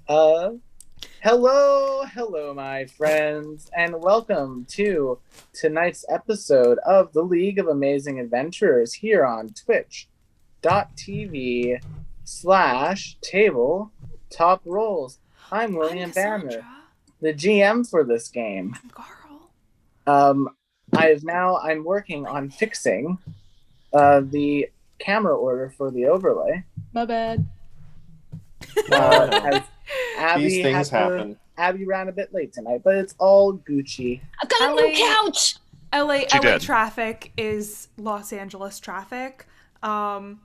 Uh, hello, my friends, and welcome to tonight's episode of the League of Amazing Adventurers here on twitch.tv/table top rolls. I'm I'm William Banner, Cassandra. the GM for this game. I'm Carl. Um, I'm working on fixing the camera order for the overlay. My bad. As These things happen. Abby ran a bit late tonight, but it's all Gucci. I've got a new couch! LA did. traffic is Los Angeles traffic. That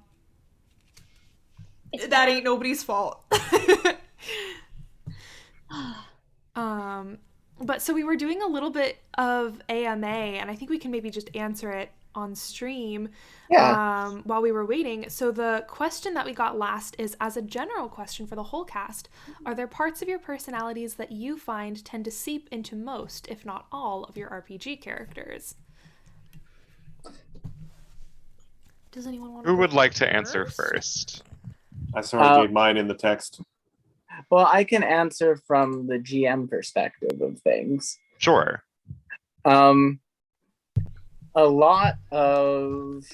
ain't nobody's fault. But so we were doing a little bit of AMA, and I think we can maybe just answer it on stream. Yeah. While we were waiting. So the question that we got last is, as a general question for the whole cast, are there parts of your personalities that you find tend to seep into most, if not all, of your RPG characters? Does anyone want to Who go would like to answer first? first? I sort of gave mine in the text. Well, I can answer from the GM perspective of things. Sure. Um, a lot of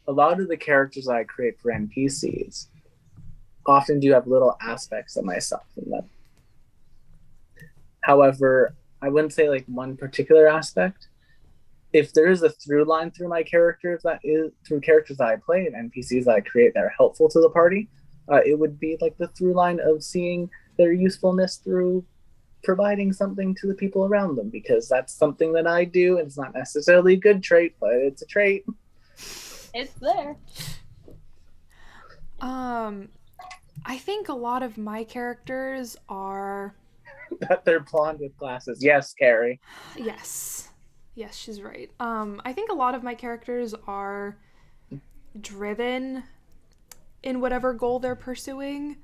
the characters I create for NPCs often do have little aspects of myself in them. However, I wouldn't say like one particular aspect. If there is a through line through my characters that is through characters that I play and NPCs that I create that are helpful to the party, it would be like the through line of seeing their usefulness through providing something to the people around them, because that's something that I do, and it's not necessarily a good trait, but it's a trait. It's there. I think a lot of my characters are... That they're blonde with glasses. Yes, Carrie. Yes, she's right. I think a lot of my characters are driven in whatever goal they're pursuing.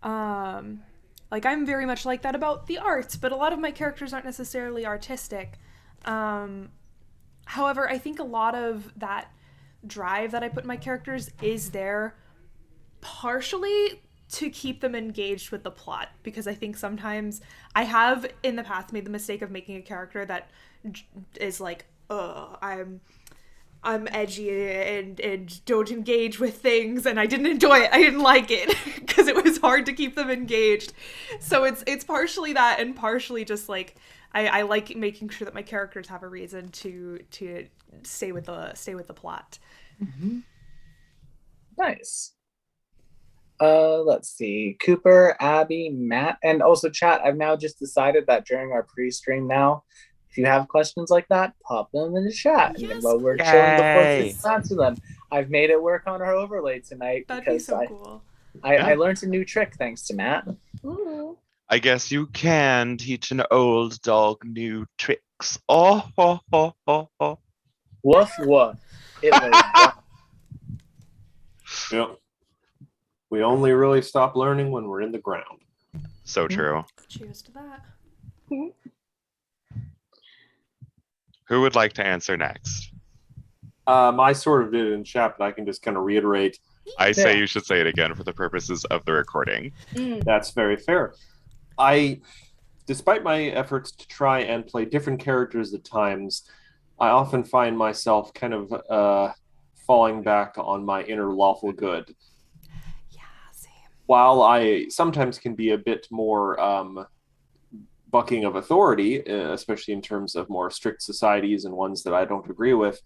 Like, I'm very much like that about the arts, but a lot of my characters aren't necessarily artistic. However, I think a lot of that drive that I put in my characters is there partially to keep them engaged with the plot, because I think sometimes I have in the past made the mistake of making a character that is like, I'm edgy and don't engage with things, and I didn't enjoy it. I didn't like it because it was hard to keep them engaged. So it's partially that, and partially just like I like making sure that my characters have a reason to stay with the plot. Mm-hmm. Nice. Let's see. Cooper, Abby, Matt, and also chat. I've now just decided that during our pre-stream now, if you have questions like that, pop them in the chat. Yes, And while we're Yay. chilling before we answer them, I've made it work on our overlay tonight. That'd be because so cool. I learned a new trick thanks to Matt. Ooh. I guess you can teach an old dog new tricks. Oh, ho, ho, ho, ho. Woof woof. It was Yep. We only really stop learning when we're in the ground. So true. Cheers to that. Who would like to answer next? I sort of did it in chat, but I can just kind of reiterate. I say Yeah. you should say it again for the purposes of the recording. That's very fair. Despite my efforts to try and play different characters at times, I often find myself kind of falling back on my inner lawful good. Yeah, same. While I sometimes can be a bit more bucking of authority, especially in terms of more strict societies and ones that I don't agree with,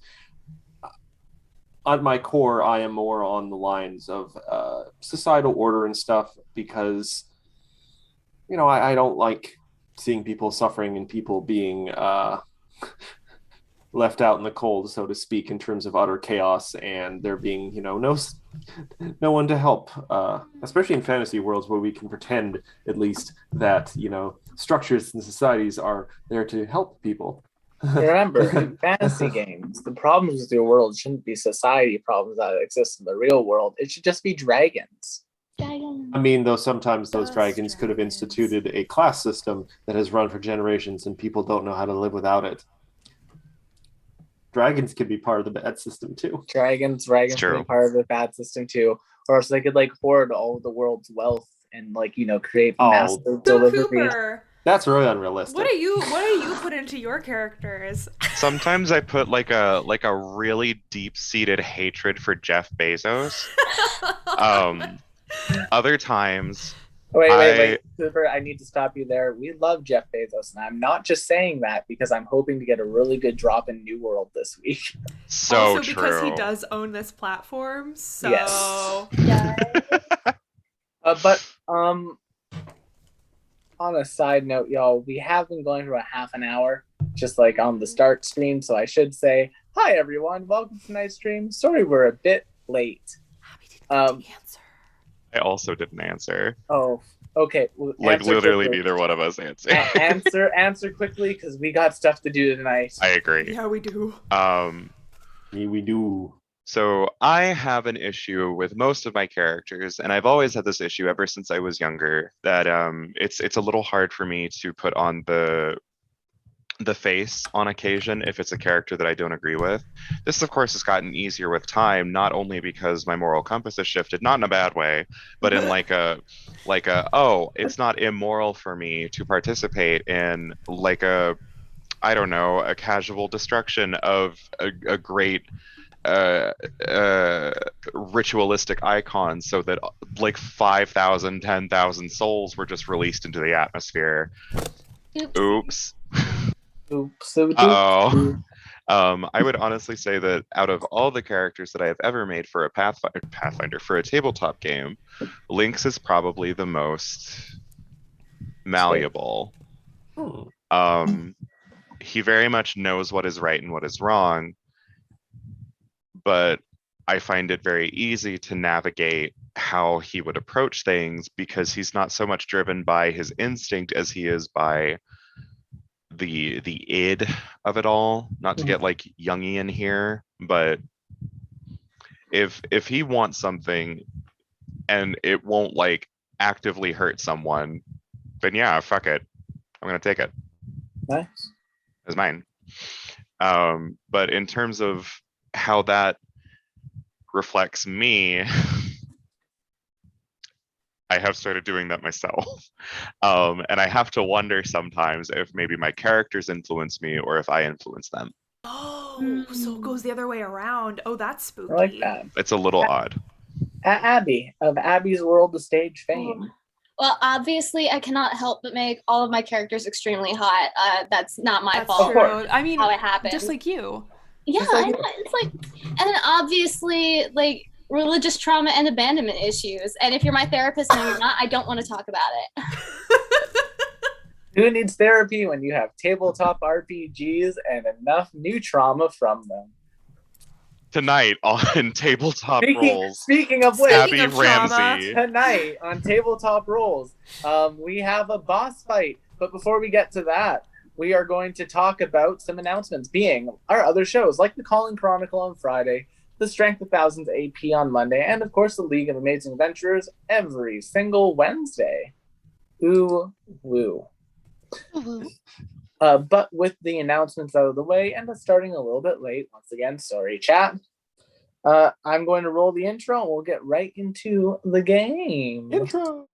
at my core, I am more on the lines of societal order and stuff, because, you know, I don't like seeing people suffering and people being left out in the cold, so to speak, in terms of utter chaos, and there being, you know, no one to help, especially in fantasy worlds where we can pretend at least that, you know, structures and societies are there to help people. Remember, in fantasy games, the problems with your world shouldn't be society problems that exist in the real world. It should just be dragons. I mean, though sometimes those dragons could have instituted a class system that has run for generations and people don't know how to live without it. Dragons could be part of the bad system too. Dragons can be part of the bad system too. Or else they could like hoard all of the world's wealth and create Oh, massive So deliveries. Cooper, That's really unrealistic. what do you put into your characters? Sometimes I put like a really deep-seated hatred for Jeff Bezos. Other times Wait, Cooper, I need to stop you there. We love Jeff Bezos, and I'm not just saying that because I'm hoping to get a really good drop in New World this week. So also true. because he does own this platform, so Yes. Yeah. But on a side note, y'all, we have been going for about half an hour, just like on the start stream. So I should say, hi everyone, welcome to tonight's stream. Sorry we're a bit late. Abby didn't get the answer. I also didn't answer. Oh, okay. Well, Like answer literally quickly. neither one of us answered. Answer quickly because we got stuff to do tonight. I agree. Yeah, we do. We do. So I have an issue with most of my characters, and I've always had this issue ever since I was younger, that it's a little hard for me to put on the face on occasion if it's a character that I don't agree with. This, of course, has gotten easier with time, not only because my moral compass has shifted, not in a bad way, but in oh, it's not immoral for me to participate in I don't know, a casual destruction of a great ritualistic icon so that 5,000, 10,000 souls were just released into the atmosphere. Oops. Uh-oh. I would honestly say that out of all the characters that I have ever made for a Pathfinder for a tabletop game, Lynx is probably the most malleable. He very much knows what is right and what is wrong, but I find it very easy to navigate how he would approach things because he's not so much driven by his instinct as he is by the id of it all. Not to get Jungian here, but if he wants something and it won't actively hurt someone, then yeah, fuck it, I'm gonna take it. Nice. It's mine. But in terms of how that reflects me, I have started doing that myself. And I have to wonder sometimes if maybe my characters influence me or if I influence them. Oh, so it goes the other way around. Oh, that's spooky. I like that. It's a little odd. Abby, of Abby's World to Stage fame. Well, obviously, I cannot help but make all of my characters extremely hot. That's not my fault. True. I mean, how it happened. just like you. Yeah, Just like I know. It's and then obviously, religious trauma and abandonment issues. And if you're my therapist and you're not, I don't want to talk about it. Who needs therapy when you have tabletop RPGs and enough new trauma from them? Tonight on Tabletop Rolls, Speaking of which, Abby Ramsey. Tonight on Tabletop Rolls, we have a boss fight. But before we get to that, we are going to talk about some announcements, being our other shows, like the Calling Chronicle on Friday, the Strength of Thousands AP on Monday, and of course the League of Amazing Adventurers every single Wednesday. Ooh, woo. But with the announcements out of the way and starting a little bit late, once again, sorry, chat. I'm going to roll the intro and we'll get right into the game. Intro.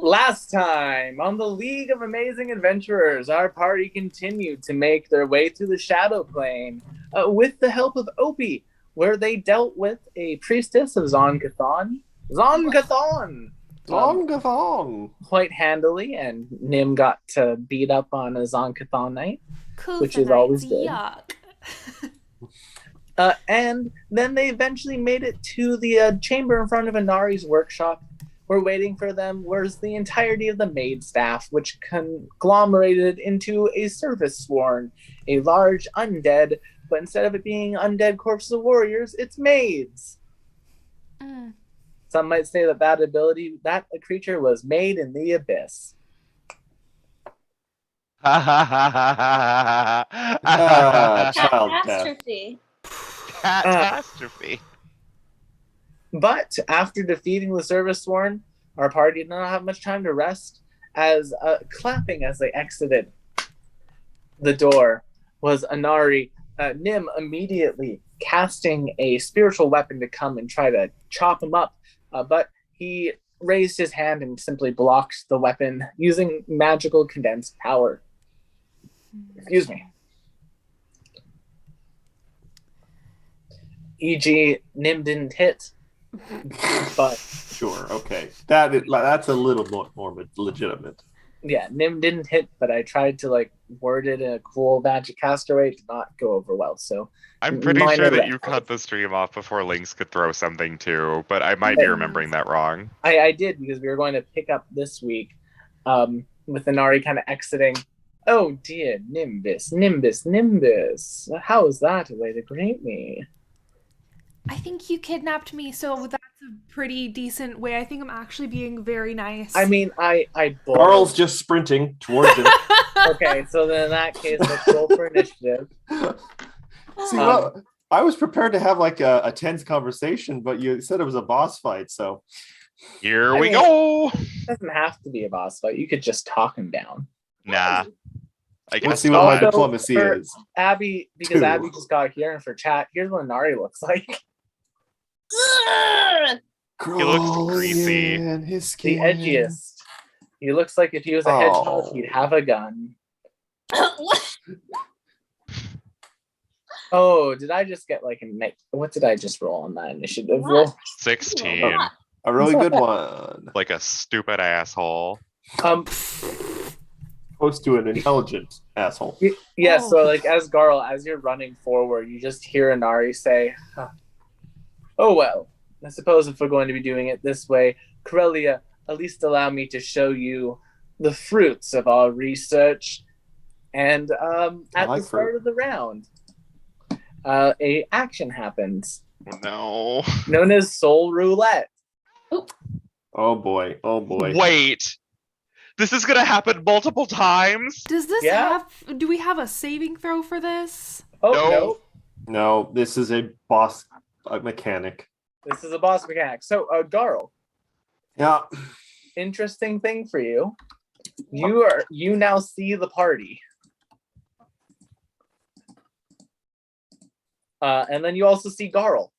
Last time on the League of Amazing Adventurers, our party continued to make their way through the Shadow Plane with the help of Opie, where they dealt with a priestess of Zon Cathan, Zonkathon! Zongathong. Quite handily, and Nim got to beat up on a Zonkathon night, which is always good. Yuck. And then they eventually made it to the chamber in front of Inari's workshop. Where waiting for them was the entirety of the maid staff, which conglomerated into a service sworn, a large undead, but instead of it being undead corpses of warriors, it's maids. Mm. Some might say that a creature was made in the abyss. Child death. Catastrophe. Catastrophe. But after defeating the service sworn, our party did not have much time to rest, as clapping as they exited the door was Inari. Nim immediately casting a spiritual weapon to come and try to chop him up, but he raised his hand and simply blocked the weapon using magical condensed power. Excuse me. E.g., Nim didn't hit. But Sure, okay. That's a little more legitimate. yeah, Nim didn't hit, but I tried to word it in a cool magic caster way to not go over well. So I'm pretty minor sure that red you flag. cut the stream off before Lynx could throw something too, but I might be remembering that wrong. I did, because we were going to pick up this week with Inari kind of exiting. Oh dear, Nimbus. How is that a way to greet me? I think you kidnapped me, so that's a pretty decent way. I think I'm actually being very nice. I mean, I Carl's just sprinting towards him. Okay, so then in that case, let's roll for initiative. See, well, I was prepared to have a tense conversation, but you said it was a boss fight, so Here we go. It doesn't have to be a boss fight. You could just talk him down. Nah. I let's guess see what my Also, diplomacy for is. Abby, because Two. Abby just got here, and for chat, here's what Inari looks like. He looks greasy. And his The skin. edgiest. He looks like if he was a hedgehog, Oh. he'd have a gun. What? Oh, did I just get what did I just roll on that initiative roll? 16. A really good one. Like a stupid asshole. Opposed to an intelligent asshole. Yeah, Oh. so as Garl, as you're running forward, you just hear Inari say, oh well, I suppose if we're going to be doing it this way, Corellia, at least allow me to show you the fruits of our research. And at the start of the round, a action happens No. known as Soul Roulette. Oh boy. Wait. This is gonna happen multiple times? Does this Yeah. do we have a saving throw for this? Oh No. no, No, this is a boss mechanic. this is a boss mechanic. So Garl, Yeah. interesting thing for you. You now see the party. And then you also see Garl.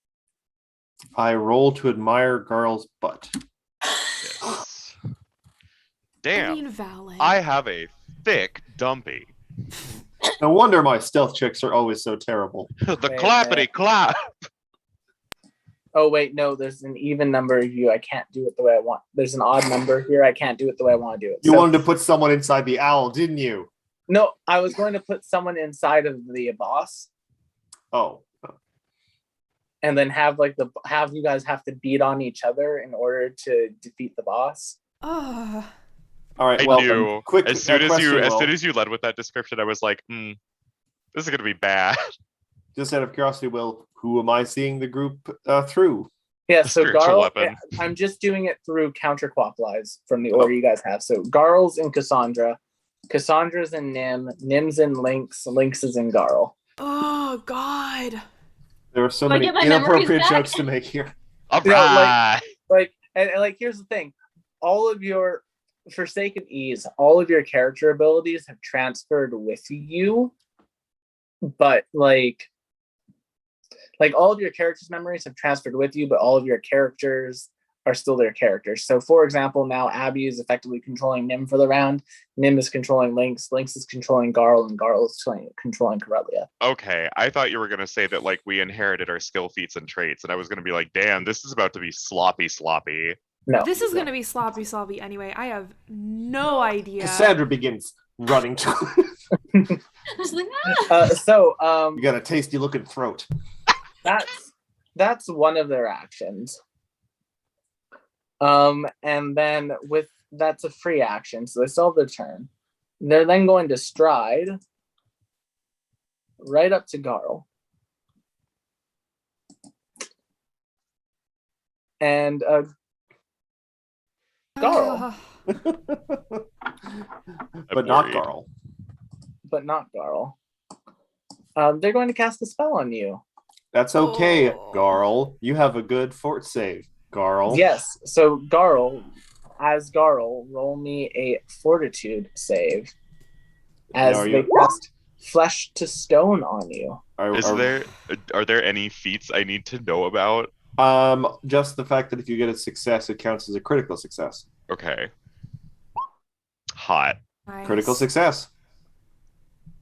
I roll to admire Garl's butt. Yes. I Damn. mean, valid. I have a thick dumpy. No wonder my stealth checks are always so terrible. The Wait a clappity minute. clap. Oh wait, no, there's an even number of you. I can't do it the way I want. There's an odd number here. I can't do it the way I want to do it. You So- wanted to put someone inside the owl, didn't you? No, I was going to put someone inside of the boss, Oh. and then have you guys have to beat on each other in order to defeat the boss. Oh, All right. I Well, knew. quick. As soon as you question, Will. led with that description, I was like, this is gonna be bad. Just out of curiosity, Will, who am I seeing the group through? Yeah, The so spiritual Garl, weapon. I'm just doing it through counterclockwise from the order you guys have. So Garl's in Cassandra, Cassandra's in Nim, Nim's in Lynx, Lynx is in Garl. oh God. There are so Do I many get my memories inappropriate back? jokes to make here. All You know, right. And here's the thing, for sake of ease, all of your character abilities have transferred with you, but all of your characters' memories have transferred with you, but all of your characters' are still their characters. So, for example, now Abby is effectively controlling Nim for the round. Nim is controlling Lynx. Lynx is controlling Garl, and Garl is controlling Corellia. Okay, I thought you were gonna say that like we inherited our skill feats and traits, and I was gonna be like, damn, this is about to be sloppy. No, This is gonna be sloppy anyway. I have no idea. Cassandra begins running to. I was like, You got a tasty looking throat. that's one of their actions. And then that's a free action, so they still have their turn. They're then going to stride right up to Garl. And Garl. But not Garl. But not Garl. They're going to cast a spell on you. That's okay, Oh. Garl. You have a good fort save, Garl. Yes, so Garl, roll me a fortitude save as Now, they cast flesh to stone on you. Are there any feats I need to know about? Just the fact that if you get a success, it counts as a critical success. Okay. Hot. Nice. Critical success.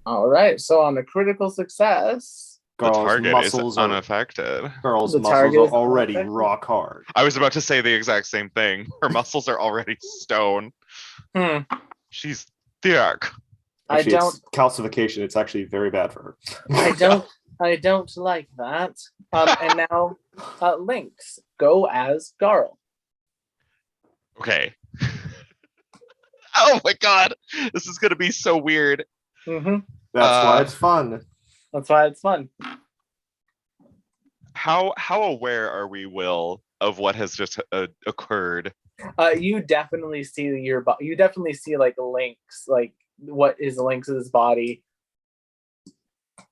All right, so on a critical success, The Garl's target is muscles are unaffected. Garl's The muscles target are is already unaffected? rock hard. I was about to say the exact same thing. Her muscles are already stone. She's thick. Actually, I it's calcification. It's actually very bad for her. I don't like that. And now, Lynx, go as Garl. Okay. Oh my god, this is gonna be so weird. Mm-hmm. That's why it's fun. That's why it's fun. How aware are we, Will, of what has just occurred? You definitely see you definitely see like Lynx, like what is Lynx's body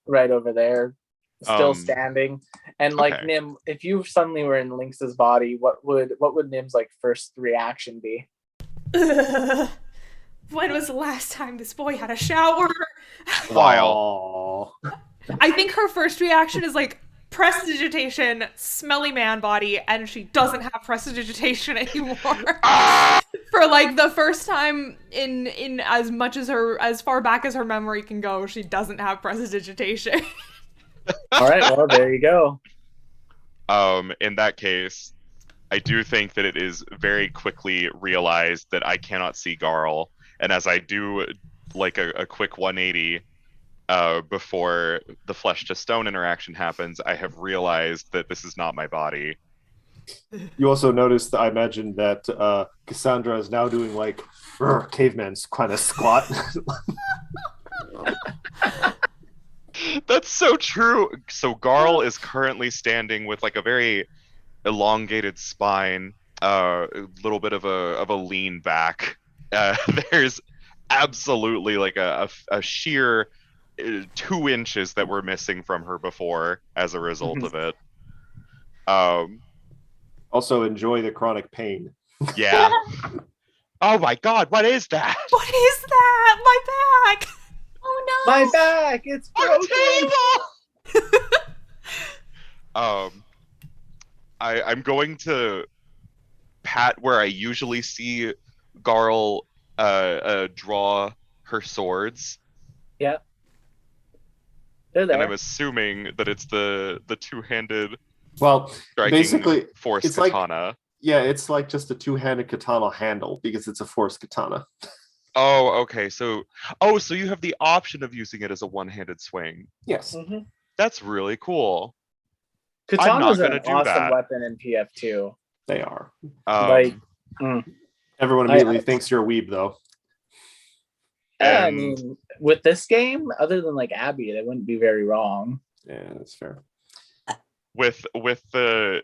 right over there, still standing. And like okay. Nim, if you suddenly were in Lynx's body, what would Nim's like first reaction be? When was the last time this boy had a shower? While. Aww. I think her first reaction is like prestidigitation, smelly man body, and she doesn't have prestidigitation anymore. For like the first time in as much as far back as her memory can go, she doesn't have prestidigitation. All right, well there you go. In that case, I do think that it is very quickly realized that I cannot see Garl, and as I do like a quick 180 before the flesh to stone interaction happens, I have realized that this is not my body. You also noticed, I imagine, that Cassandra is now doing like caveman's kind of squat. That's so true. So Garl is currently standing with like a very elongated spine, a little bit of a lean back. There's absolutely like a sheer 2 inches that were missing from her before as a result of it. Also, enjoy the chronic pain. Yeah. Oh my god, what is that? What is that? My back! oh no! My back, it's Our broken. table! I'm going to pat where I usually see Garl draw her swords. Yeah. They're there. And I'm assuming that it's the two-handed Well, striking basically, force it's like- katana. yeah, it's like just a two-handed katana handle because it's a force katana. Oh, okay. So you have the option of using it as a one-handed swing. Yes. Mhm. That's really cool. Katana's gonna an do awesome that. weapon in PF2. They are. Like, Everyone immediately thinks you're a weeb, though. yeah, I and- mean, with this game, other than like Abby, they wouldn't be very wrong. Yeah, that's fair. with the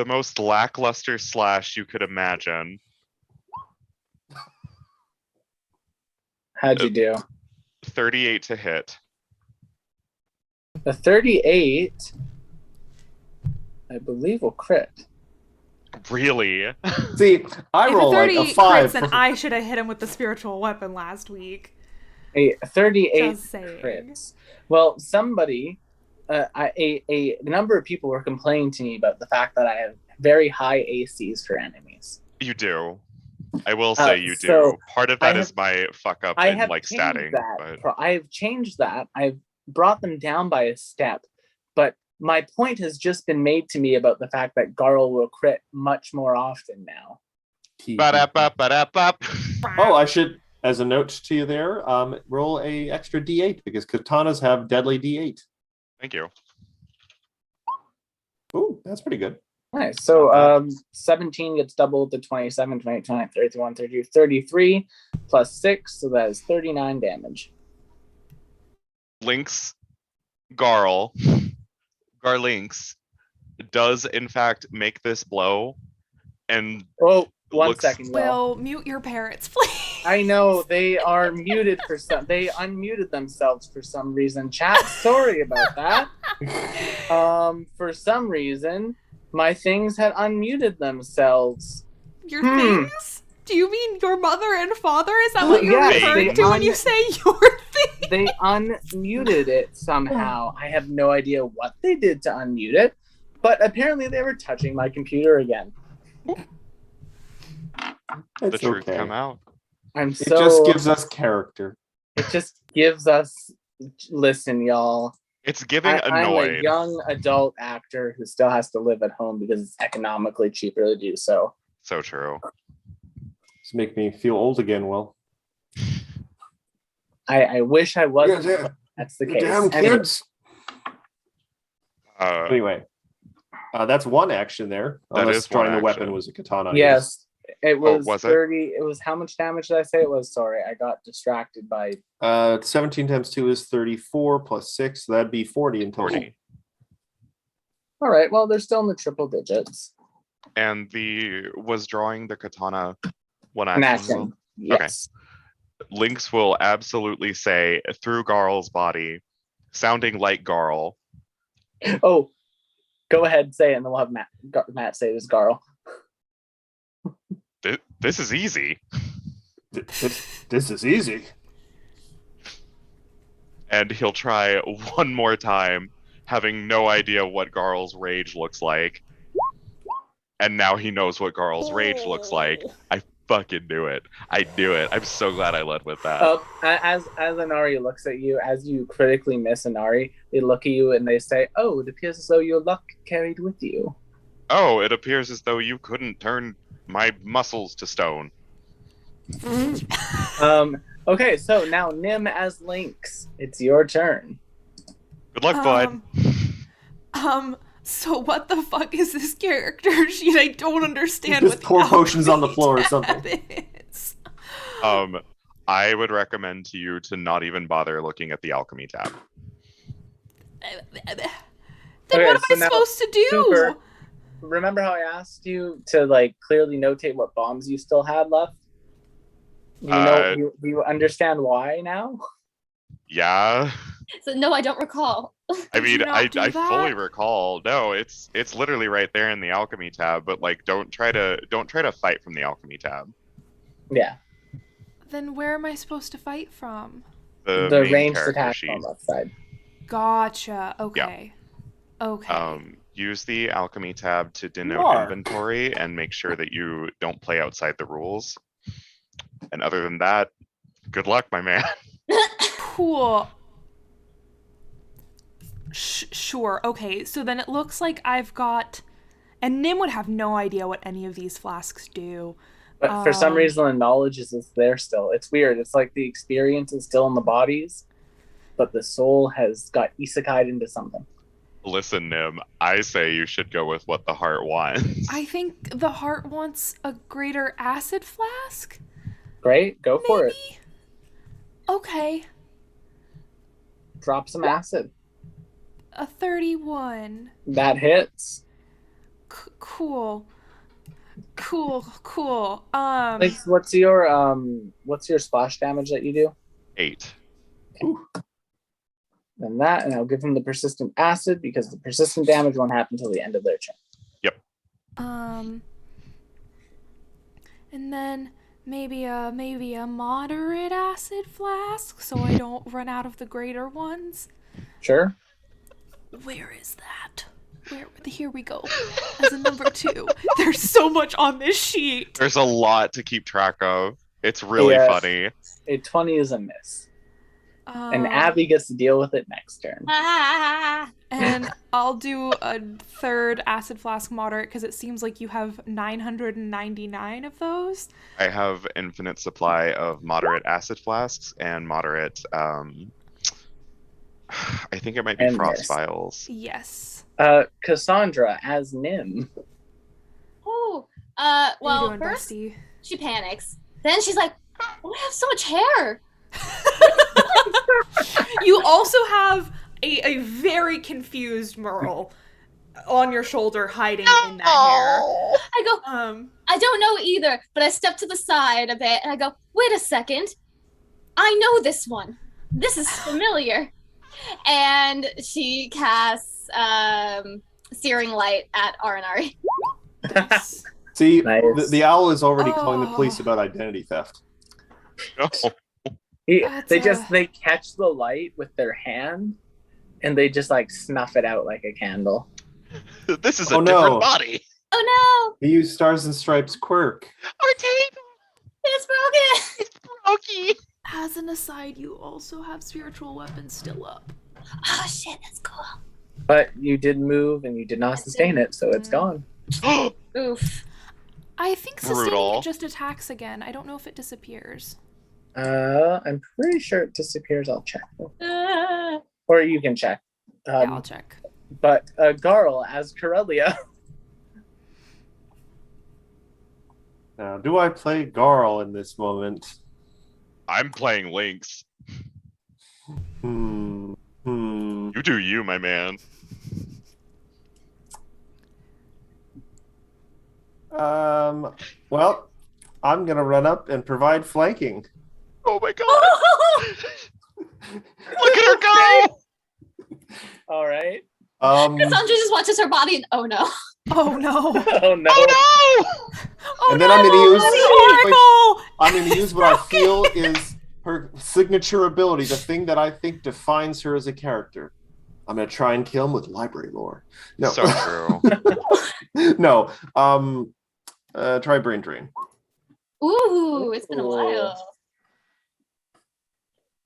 most lackluster slash you could imagine. How'd you do? 38 to hit. A 38, I believe, will crit. Really? See, I If roll a like 30 a 5. crits, then I should have hit him with the spiritual weapon last week. A 38 Just saying. crits. Well, somebody, a number of people were complaining to me about the fact that I have very high ACs for enemies. You do. I will say you do. Part of that is my fuck up in like statting. But... I've changed that. I've brought them down by a step, but my point has just been made to me about the fact that Garl will crit much more often now. Oh, I should, as a note to you there, roll a extra D8 because katanas have deadly D8. Thank you. Ooh, that's pretty good. Nice. So 17 gets doubled to 27, 28, 29, 31, 32, 33 plus 6. So that is 39 damage. Garlinks does in fact make this blow. And one second, y'all. Will, mute your parents, please. I know they are muted for some. They unmuted themselves for some reason. Chat, sorry about that. For some reason, my things had unmuted themselves. Your things? Do you mean your mother and father? Is that what you're referring to when you say your thing? They unmuted it somehow. I have no idea what they did to unmute it, but apparently they were touching my computer again. The truth come out. It just gives us character. It just gives us. Listen, y'all. It's giving annoyed. I'm a young adult actor who still has to live at home because it's economically cheaper to do so. So true. Just make me feel old again, Will. I wish I wasn't. Yeah. That's the case. Damn kids. Anyway, that's one action there. Unless drawing the weapon was a katana. Yes. It was, 30. It was how much damage did I say it was? Sorry, I got distracted by 17 times 2 is 34 plus 6, so that'd be 40 in total. 40. All right, well, they're still in the triple digits. And was drawing the katana one action? Yes. Okay. Lynx will absolutely say through Garl's body, sounding like Garl. Oh, go ahead and say it, and then we'll have Matt say it as Garl. This is easy. This is easy. And he'll try one more time, having no idea what Garl's rage looks like. And now he knows what Garl's rage looks like. I fucking knew it. I knew it. I'm so glad I led with that. As Inari looks at you, as you critically miss Inari, they look at you and they say, "Oh, it appears as though your luck carried with you." Oh, it appears as though you couldn't turn my muscles to stone. Okay, so now Nim as Lynx. It's your turn. Good luck, bud. So what the fuck is this character sheet? I don't understand. Just pour potions on the floor or something. I would recommend to you to not even bother looking at the alchemy tab. Then what am I supposed to do? Super. Remember how I asked you to clearly notate what bombs you still had left? Do you understand why now? Yeah. So no, I don't recall. I mean, I fully recall. No, it's literally right there in the alchemy tab. But don't try to fight from the alchemy tab. Yeah. Then where am I supposed to fight from? The ranged attack on the left side. Gotcha. Okay. Yeah. Okay. Use the alchemy tab to denote inventory and make sure that you don't play outside the rules. And other than that, good luck, my man. Cool. Sure. Okay. So then it looks like I've got, and Nim would have no idea what any of these flasks do. But for some reason, the knowledge is there still. It's weird. It's like the experience is still in the bodies, but the soul has got isekai'd into something. Listen, Nim, I say you should go with what the heart wants. I think the heart wants a greater acid flask. Great, go for it. Okay. Drop some acid. A 31. That hits. Cool. What's your splash damage that you do? 8. Okay. Then that, and I'll give him the persistent acid because the persistent damage won't happen until the end of their turn. Yep. And then maybe a moderate acid flask so I don't run out of the greater ones. Sure. Where is that? Here we go. As a number 2. There's so much on this sheet. There's a lot to keep track of. It's really Yes. funny. A 20 is a miss. And Abby gets to deal with it next turn. And I'll do a 3rd acid flask moderate because it seems like you have 999 of those. I have infinite supply of moderate acid flasks and moderate, I think it might be And frost mist. vials. Yes. Cassandra as Nim. Oh, How you well, doing, first bestie? she panics. Then she's like, "Oh, I have so much hair." You also have a very confused Merle on your shoulder hiding in that I go, hair. I don't know either, but I step to the side a bit and I go, "Wait a second. I know this one. This is familiar." And she casts Searing Light at Arinari. Nice. See, Nice. the owl is already calling the police Oh. about identity theft. No. They catch the light with their hand and they just like snuff it out like a candle. This is a Oh, different no. body. Oh He used Stars and Stripes quirk. Our tape no, it's broken. is broken. As an aside, you also have spiritual weapons still up. Oh shit, that's cool. But you did move and you did not sustain it, so it's gone. Oof. I think sustaining Brutal. it just attacks again. I don't know if it disappears. I'm pretty sure it disappears. I'll check. Ah. Or you can check. Yeah, I'll check. But Garl as Corellia. Now, do I play Garl in this moment? I'm playing Lynx. Hmm. You do you, my man. Well, I'm gonna run up and provide flanking. Oh my god. Look at her go! All right. Cassandra just watches her body and oh no. Oh no. Oh no. Oh no! Oh And then no! I'm gonna use- Oracle! I'm gonna use what I feel is her signature ability, the thing that I think defines her as a character. I'm gonna try and kill him with library lore. No. So true. No. Try brain drain. Ooh, it's been a while.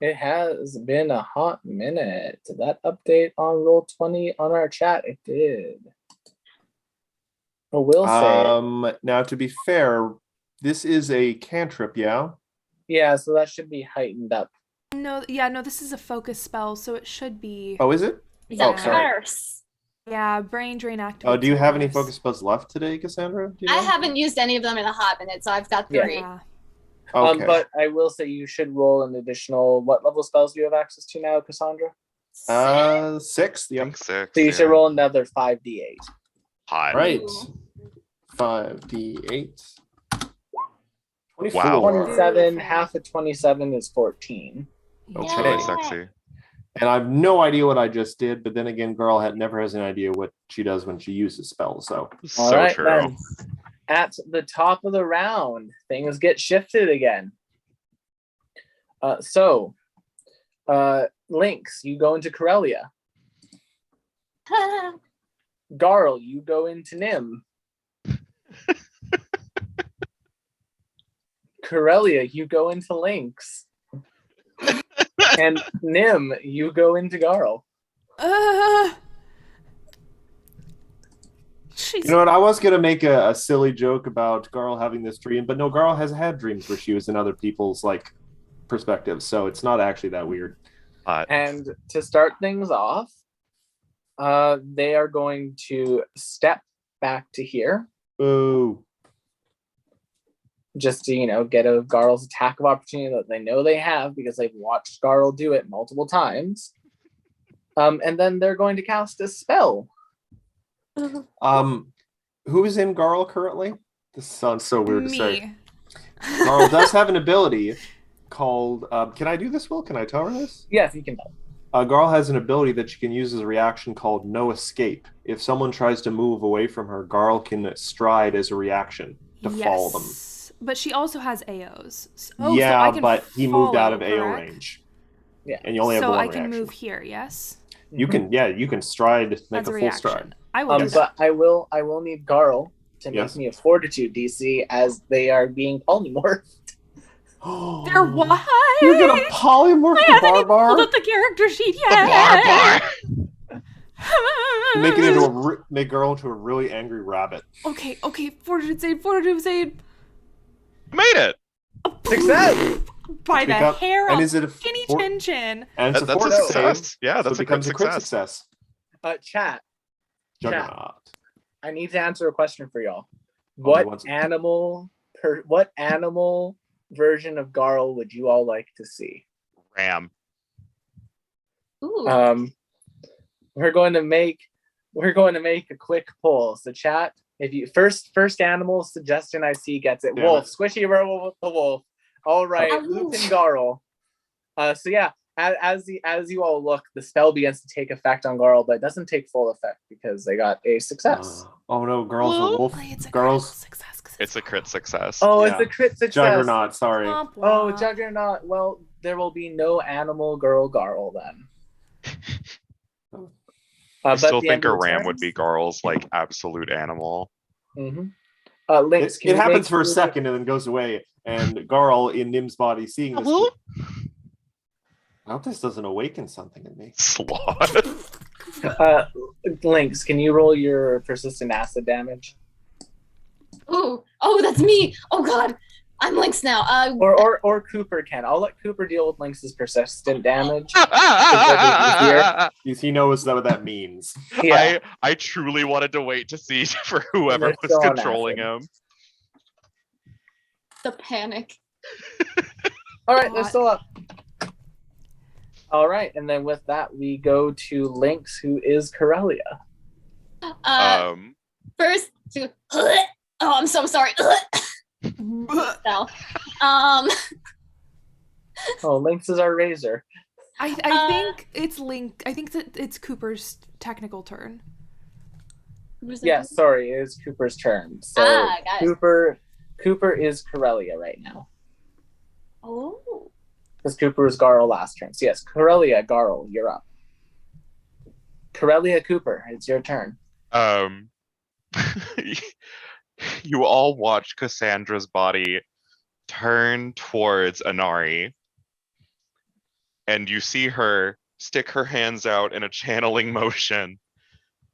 It has been a hot minute. That update on Roll20 on our chat, it did. I will say, Now to be fair, this is a cantrip, yeah? yeah, so that should be heightened up. No, this is a focus spell, so it should be. Oh, is it? It's Oh, a sorry. curse. Yeah, brain drain activates. Do you have any curse. focus spells left today, Cassandra? Do you I know? haven't used any of them in a hot minute, so I've got 3. Yeah. Okay. But I will say you should roll an additional. What level spells do you have access to now, Cassandra? 6. I Yep. think 6. So you should roll another 5d8. Hot. Right. Ooh. 5d8. 24. Wow. 27, half of 27 is 14. That's Okay. really sexy. And I have no idea what I just did, but then again, girl never has an idea what she does when she uses spells. So All So right, true. then. At the top of the round, things get shifted again. Lynx, you go into Corellia. Garl, you go into Nim. Corellia, you go into Lynx. And Nim, you go into Garl. She's you know what? I was gonna make a silly joke about Garl having this dream, but no, Garl has had dreams where she was in other people's perspectives, so it's not actually that weird. Hot. And to start things off, they are going to step back to here Ooh. just to, get a Garl's attack of opportunity that they know they have because they've watched Garl do it multiple times. And then they're going to cast a spell. Who is in Garl currently? This sounds so weird to say. me. Garl does have an ability called. Can I do this, Will? Can I tell her this? Yes, you can tell. Garl has an ability that she can use as a reaction called No Escape. If someone tries to move away from her, Garl can stride as a reaction to follow them. But she also has AOs. Yeah, so I can but he moved out of follow, AO correct? range. Yeah. And you only have So one I can reaction. move here, yes? You can stride, make As a a full reaction. stride. I will do But that. I will need Garl to make Yes. me a Fortitude DC as they are being polymorphed. They're what? You're gonna polymorph I the haven't even pulled barbar? up the character sheet The yet. barbar. Make it into make girl into a really angry rabbit. Okay. Fortitude save. Made it. Success! By the hair and on is it a skinny for- chin chin. And it's a That's a fortitude success. save, Yeah, so that's it a crit becomes a crit success. success. Chat. Juggernaut. I need to answer a question for y'all. Oh, he wants it. What animal version of Garl would you all like to see? Ram. Ooh. We're going to make a quick poll. So chat, if you first animal suggestion I see gets it. Damn Wolf, it. squishy werewolf, the wolf. All right, Oh. Lupin Garl. So yeah, as you all look, the spell begins to take effect on Garl, but it doesn't take full effect because they got a success. Oh no, girls a wolf. Hopefully it's a Girls. crit success 'cause It's a crit success. Oh, Yeah. it's a crit success. Juggernaut, sorry. Womp Oh, womp. Juggernaut. Well, there will be no animal girl Garl then. I still the think end a of the ram turn- would be Garl's like absolute animal. Mhm. Lynx, can It you happens make for a me- second and then goes away. And Garl in Nim's body seeing this. I hope this doesn't awaken something in me. Sloth. Lynx, can you roll your persistent acid damage? Ooh. Oh, that's me. Oh God. I'm Lynx now. Or Cooper can. I'll let Cooper deal with Lynx's persistent damage. He knows what that means. Yeah. I truly wanted to wait to see for whoever They're was still on controlling acid. him. the panic. All right, they're God. still up. All right, and then with that, we go to Lynx, who is Corellia. First to. Oh, I'm so sorry. No. Oh, Lynx is our razor. I think it's Link. I think that it's Cooper's technical turn. Yes, sorry, it is Cooper's turn. So got it. Cooper is Corellia right now. Oh. Because Cooper was Garl last turn. So yes, Corellia, Garl, you're up. Corellia, Cooper, it's your turn. You all watch Cassandra's body turn towards Anari, and you see her stick her hands out in a channeling motion,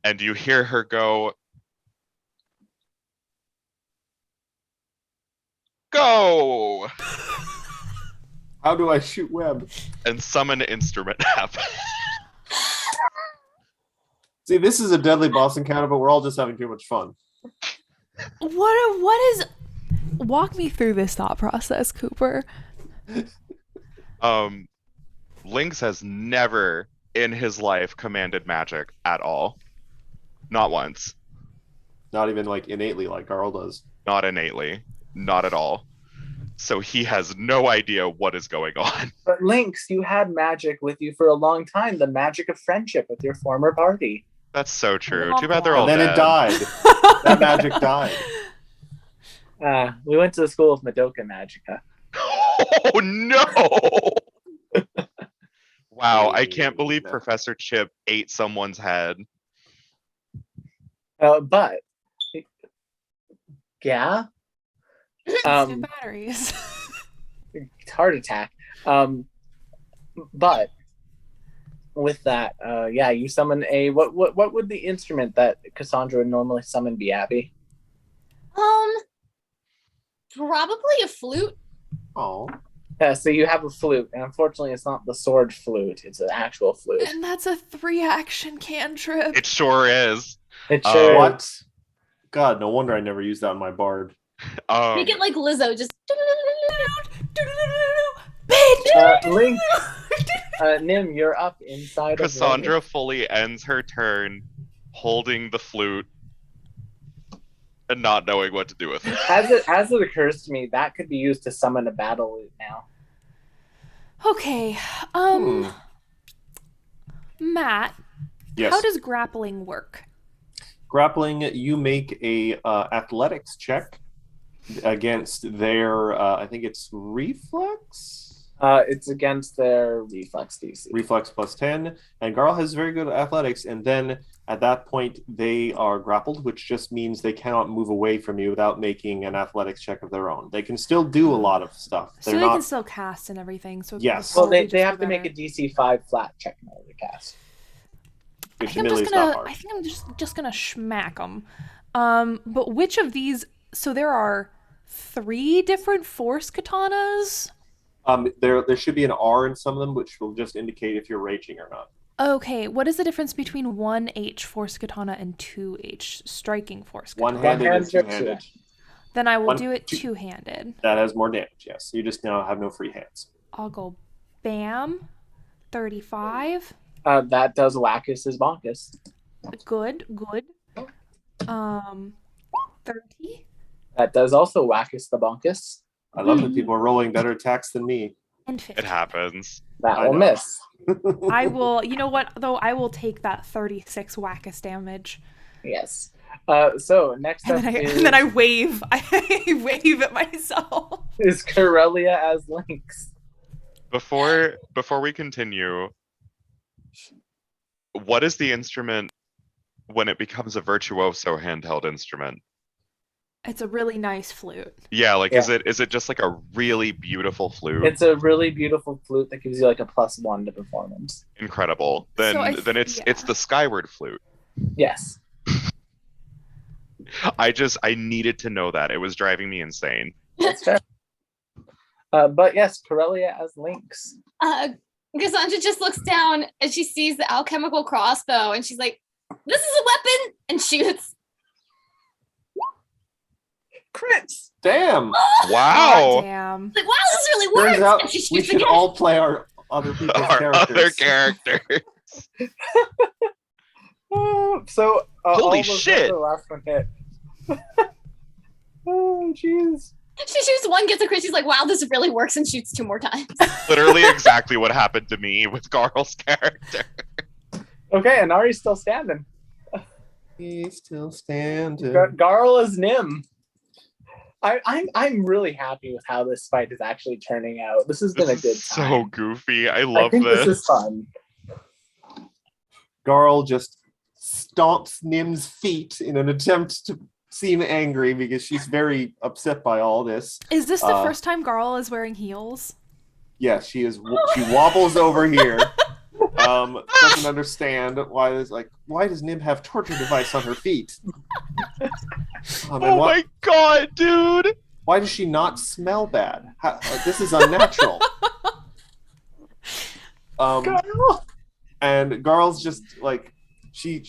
and you hear her go, "Go!" How do I shoot web? and summon instrument app. See, this is a deadly boss encounter, but we're all just having too much fun. What is? Walk me through this thought process, Cooper. Lynx has never in his life commanded magic at all. Not once. Not even like innately like Garl does. Not innately. Not at all. So he has no idea what is going on. But Lynx, you had magic with you for a long time, the magic of friendship with your former party. That's so true. Too bad they're all And then dead. it died. That magic died. We went to the school of Madoka Magica. Oh no! Wow, I can't believe No. Professor Chip ate someone's head. But yeah, Instant batteries. heart attack. But with that, yeah, you summon a what would the instrument that Cassandra would normally summon be, Abby? Probably a flute. Oh. Yeah, so you have a flute, and unfortunately, it's not the sword flute; it's an actual flute. And that's a 3-action cantrip. It sure is. It sure is. What? God, no wonder I never used that in my bard. Make it like Lizzo, just. Link, Nim, you're up inside Cassandra of fully ends her turn holding the flute and not knowing what to do with it. As it occurs to me, that could be used to summon a battle loot now. Okay. Matt, Yes. how does grappling work? Grappling, you make a athletics check against their, I think it's reflex? It's against their reflex DC. Reflex plus 10. And Garl has very good athletics. And then At that point, they are grappled, which just means they cannot move away from you without making an athletics check of their own. They can still do a lot of stuff. So They're they not. can still cast and everything. So Yes. Well, probably they just have be to make a better. DC 5 flat check in order to cast. I Which think I'm just admittedly is not gonna. hard. I think I'm just gonna smack them. But which of these? So there are 3 different force katanas. There should be an R in some of them, which will just indicate if you're raging or not. Okay, what is the difference between 1H force katana and 2H striking force katana? One-handed is One-handed, two-handed. Then I will One- do it two- two-handed. That has more damage, yes. You just now have no free hands. I'll go bam, 35. That does Wackus's bonkus. Good. 30 That does also Wackus the bonkus. I love that people are rolling better attacks than me. and 50. It happens. That I will know. miss. I will. You know what? Though I will take that 36 wackus damage, Yes. So next and up then I wave. I wave at myself. is Corellia as Lynx. Before we continue, what is the instrument when it becomes a virtuoso handheld instrument? It's a really nice flute. Yeah, like Yeah. is it just like a really beautiful flute? It's a really beautiful flute that gives you like a +1 to performance. Incredible. Then So it's the Skyward flute. Yes. I needed to know that. It was driving me insane. That's fair. But yes, Corellia as Lynx. Cassandra just looks down and she sees the alchemical crossbow and she's like, "This is a weapon," and shoots. Crits! Damn! God Wow. damn. Like, wow, this really works. Turns out And she we shoots should again. all play our other people's Our characters. other character. So Holy all those shit. The last one hit. Oh jeez. She shoots one, gets a crit. She's like, "Wow, this really works," and shoots 2 more times. Literally exactly what happened to me with Garl's character. Okay, and Ari's still standing. He's still standing. Garl is Nim. I'm really happy with how this fight is actually turning out. This has been a This good is time. so goofy. I I love think this. this is fun. Garl just stomps Nim's feet in an attempt to seem angry because she's very upset by all this. Is this the first time Garl is wearing heels? Yes, she is. She wobbles over here. Doesn't understand why does Nim have torture device on her feet? And Oh my god, dude! why does she not smell bad? This is unnatural. Garl! And Garl's just like she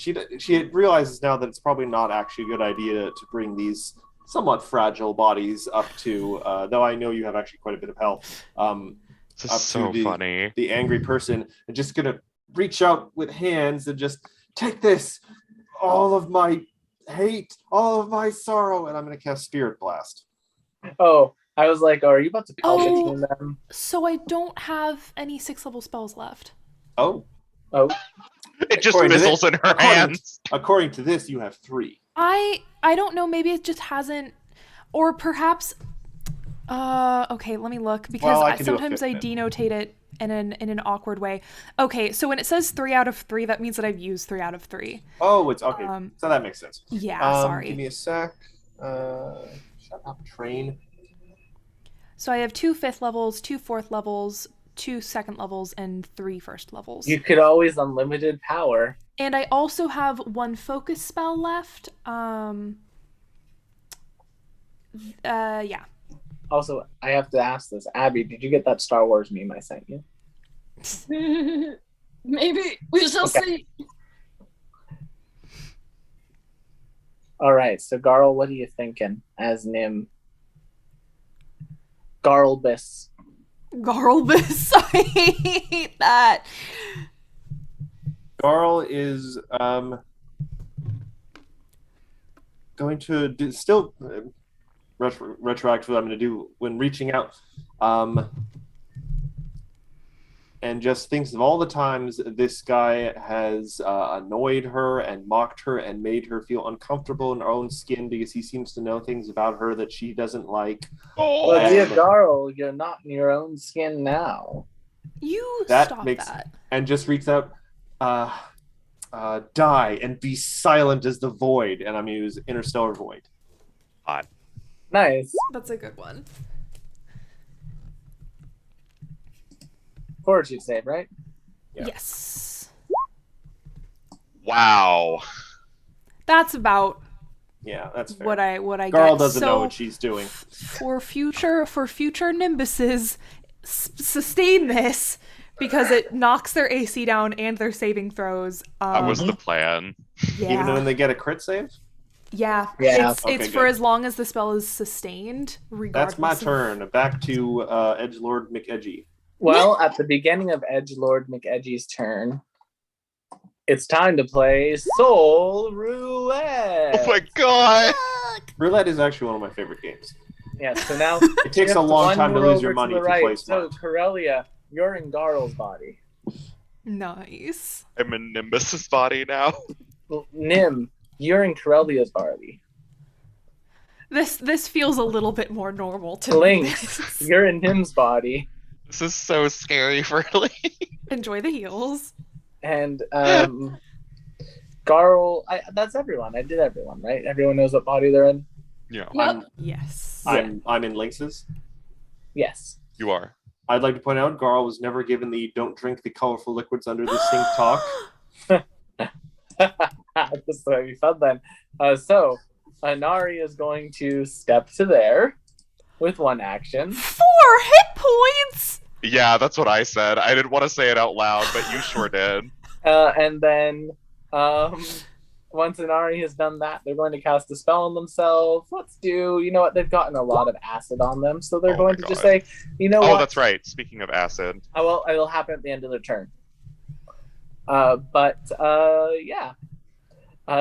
realizes now that it's probably not actually a good idea to bring these somewhat fragile bodies up to. Though I know you have actually quite a bit of health. This Up is to so the- funny. The angry person and just gonna reach out with hands and just take this, all of my hate, all of my sorrow, and I'm gonna cast Spirit Blast. Oh, I was like, are you about to Oh. Palpatine them? So I don't have any 6th level spells left. Oh, Oh, It just According to fizzles in her hands. according to this, you have 3. I don't know. Maybe it just hasn't, or perhaps. Okay, let me look because Well, I can do a sometimes fifth I then. denotate it in an awkward way. Okay, so when it says 3 out of 3, that means that I've used 3 out of 3. Oh, it's okay. Um, So that makes sense. Yeah, Give sorry. me a sec. Shut up, train. So I have 2 5th levels, 2 4th levels, 2 2nd levels, and 3 1st levels. you could always unlimited power. And I also have 1 focus spell left. Yeah. Also, I have to ask this. Abby, did you get that Star Wars meme I sent you? Maybe we shall see. All right, so Garl, what are you thinking as Nim? Garlbus. Garlbus. I hate that. Garl is going to still retroactive what I'm going to do when reaching out, and just thinks of all the times this guy has annoyed her and mocked her and made her feel uncomfortable in her own skin because he seems to know things about her that she doesn't like. Oh, Well, dear Yeah. Garl, you're not in your own skin now. You That stop makes- that. And just reaches out. Die and be silent as the void, and I'm going to use Interstellar Void. Hot. Nice. That's a good one. Fortitude save, right? Yeah. Yes. Wow. That's about Yeah, that's fair. what I Garl get. doesn't know So what she's doing. for future Nimbuses, sustain this because it knocks their AC down and their saving throws. That was the plan. Yeah. Even when they get a crit save? Yeah. Yeah. It's Okay, for good. as long as the spell is sustained, regardless. That's my of- turn. Back to Edgelord McEdgy. Well, at the beginning of Edgelord McEdgy's turn, it's time to play Soul Roulette. Oh my god. Roulette is actually one of my favorite games. Yeah, so now It takes a long time to lose your money to play So, smart. Corellia, you're in Garl's body. Nice. I'm in Nimbus's body now. Nim, you're in Corellia's body. This feels a little bit more normal to Lynx, me. you're in Nim's body. This is so scary for Lee. Enjoy the heals. And Garl, that's everyone. I did everyone, right? Everyone knows what body they're in? Yeah, Yep. Yes. I'm in Lynx's. Yes. you are. I'd like to point out Garl was never given the "don't drink the colorful liquids under the sink" talk. This will be fun then. So, Nari is going to step to there with one action. 4 hit points. Yeah, that's what I said. I didn't want to say it out loud, but you sure did. And then once Inari has done that, they're going to cast a spell on themselves. You know what? They've gotten a lot of acid on them, so they're Oh going my to just God. say, you know Oh, what? that's right. Speaking of acid. It'll happen at the end of their turn. Yeah.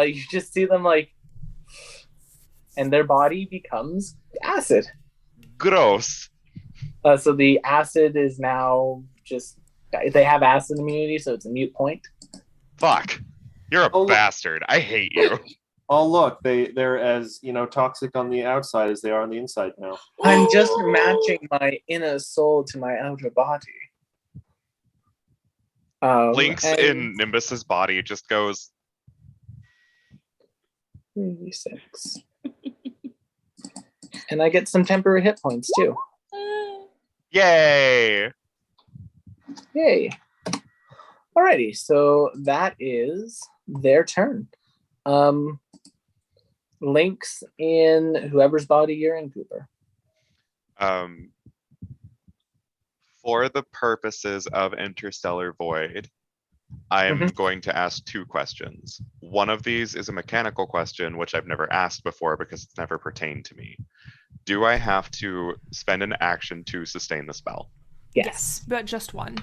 You just see them and their body becomes acid. Gross. So the acid is now they have acid immunity, so it's a mute point. Fuck. You're a Oh, look. bastard. I hate you. Oh look, they're as toxic on the outside as they are on the inside now. I'm just matching my inner soul to my outer body. Lynx in Nimbus's body just goes, 36. And I get some temporary hit points too. yay! Yay. Alrighty, so that is their turn. Lynx in whoever's body you're in, Cooper. For the purposes of Interstellar Void, I am going to ask 2 questions. One of these is a mechanical question, which I've never asked before because it's never pertained to me. Do I have to spend an action to sustain the spell? Yes. But just one.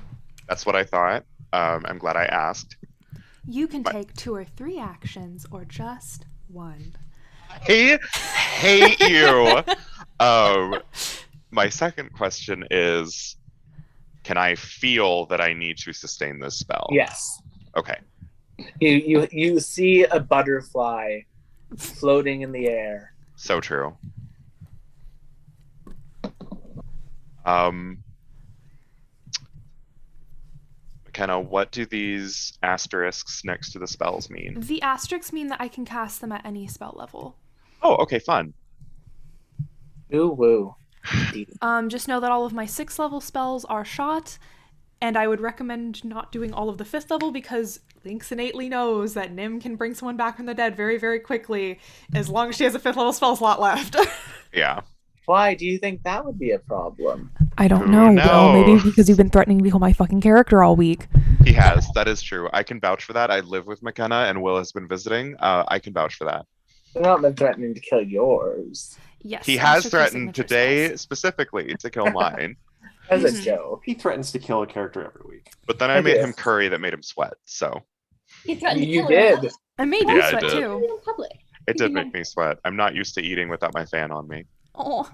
That's what I thought. I'm glad I asked. You can take 2 or 3 actions or just one. I hate you. My second question is, can I feel that I need to sustain this spell? Yes. Okay. You see a butterfly floating in the air. So true. McKenna, what do these asterisks next to the spells mean? The asterisks mean that I can cast them at any spell level. Oh, okay, fun. Ooh woo. Just know that all of my 6th level spells are shot, and I would recommend not doing all of the 5th level because Lynx innately knows that Nim can bring someone back from the dead very, very quickly as long as she has a 5th level spell slot left. Yeah. Why do you think that would be a problem? I don't Who know. Well, maybe knows? because you've been threatening to kill my fucking character all week. He has. That is true. I can vouch for that. I live with McKenna and Will has been visiting. I can vouch for that. I've not been threatening to kill yours. Yes. He has especially for threatened signature today spells. specifically to kill mine. As a Mhm. joke. He threatens to kill a character every week. But then I I made did. him curry that made him sweat. So You threatened to You kill her did. I made Yeah, you I sweat did. too. in public. it did make me sweat. I'm not used to eating without my fan on me. Oh.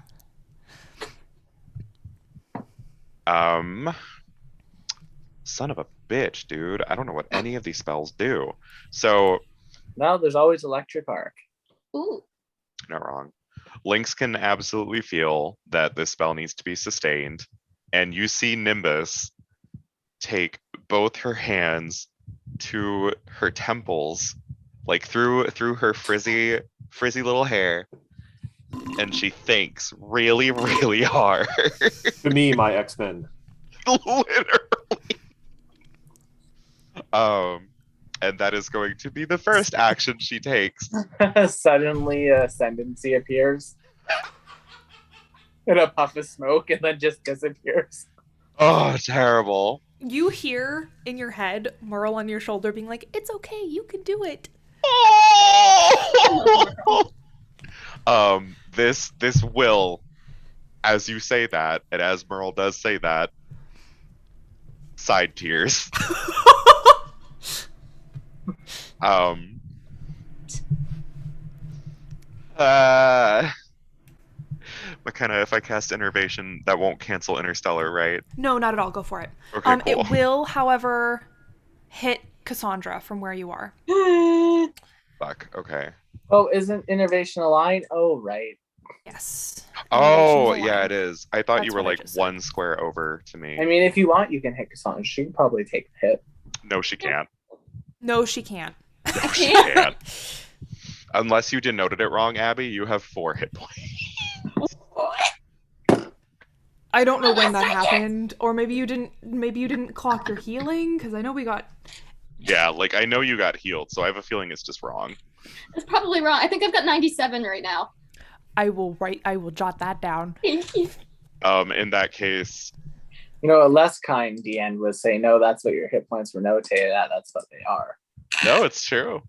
Son of a bitch, dude. I don't know what any of these spells do. So, Now there's always electric arc. Ooh. not wrong. Lynx can absolutely feel that this spell needs to be sustained. And you see Nimbus take both her hands to her temples, like through her frizzy little hair, and she thinks really, really hard. To me, my X-Men. Literally. And that is going to be the first action she takes. Suddenly, ascendancy appears in a puff of smoke and then just disappears. Oh, terrible. You hear in your head Merle on your shoulder being like, "It's okay, you can do it." This will, as you say that, and as Merle does say that, side tears. McKenna, if I cast Innervation, that won't cancel Interstellar, right? No, not at all. Go for it. Okay, cool. It will, however, hit Cassandra from where you are. Fuck, okay. Oh, isn't innovation a line? Oh, right. Yes. Oh, Innovation's a yeah, line. it is. I thought That's you were what I like just one square over to me. I mean, if you want, you can hit Cassandra. She can probably take the hit. No, she can't. No, she can't. No, she can't. Unless you denoted it wrong, Abby, you have 4 hit points. I don't know when that happened, or maybe you didn't clock your healing, because I know we got. Yeah, like I know you got healed, so I have a feeling it's just wrong. It's probably wrong. I think I've got 97 right now. I will jot that down. Thank you. In that case, You know, a less kind DN would say, no, that's what your hit points were notated at. That's what they are. no, it's true.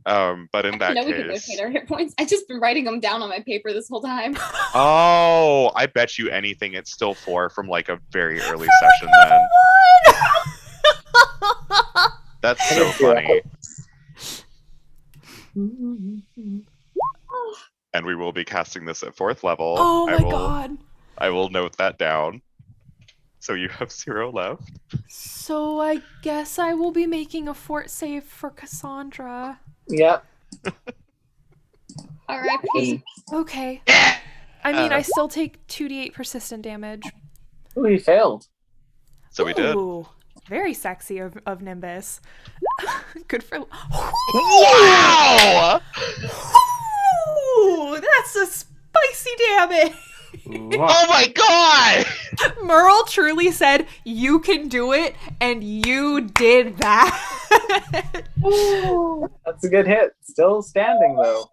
But in that No, we can case, notate our hit points. I've just been writing them down on my paper this whole time. oh, I bet you anything it's still 4 from like a very early session then. That's so funny. And we will be casting this at 4th level. Oh my god. I will note that down. So you have 0 left. So I guess I will be making a fort save for Cassandra. Yep. R.I.P. Okay. I mean, I still take 2d8 persistent damage. Ooh, he failed. So we did. Ooh, very sexy of Nimbus. Good for. Wow! Ooh, that's a spicy damage. Oh my god! Merle truly said, "You can do it," and you did that. Ooh, that's a good hit. Still standing though.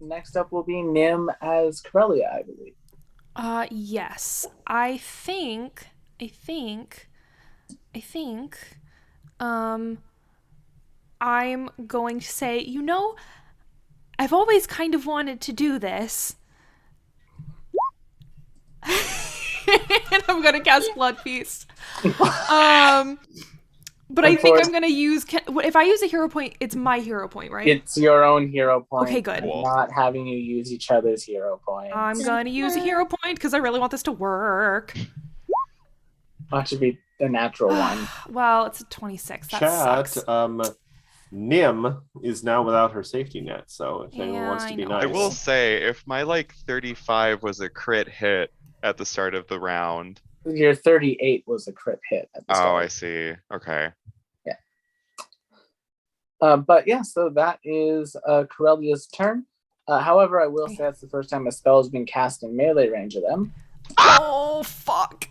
Next up will be Nim as Corellia, I believe. Yes. I think I'm going to say, I've always kind of wanted to do this. And I'm gonna cast Blood Feast. But I think I'm gonna use. If I use a hero point, it's my hero point, right? It's your own hero point. Okay, good. I'm not having you use each other's hero points. I'm gonna use a hero point because I really want this to work. That should be the natural one. Well, it's a 26. That Chat, sucks. Nim is now without her safety net, so if anyone Yeah, wants to I be know. nice. I will say, if my like 35 was a crit hit at the start of the round. Your 38 was a crit hit at the start. Oh, I see. Okay. Yeah. But yeah, so that is Corellia's turn. However, I will say that's the first time a spell has been cast in melee range of them. Oh, fuck.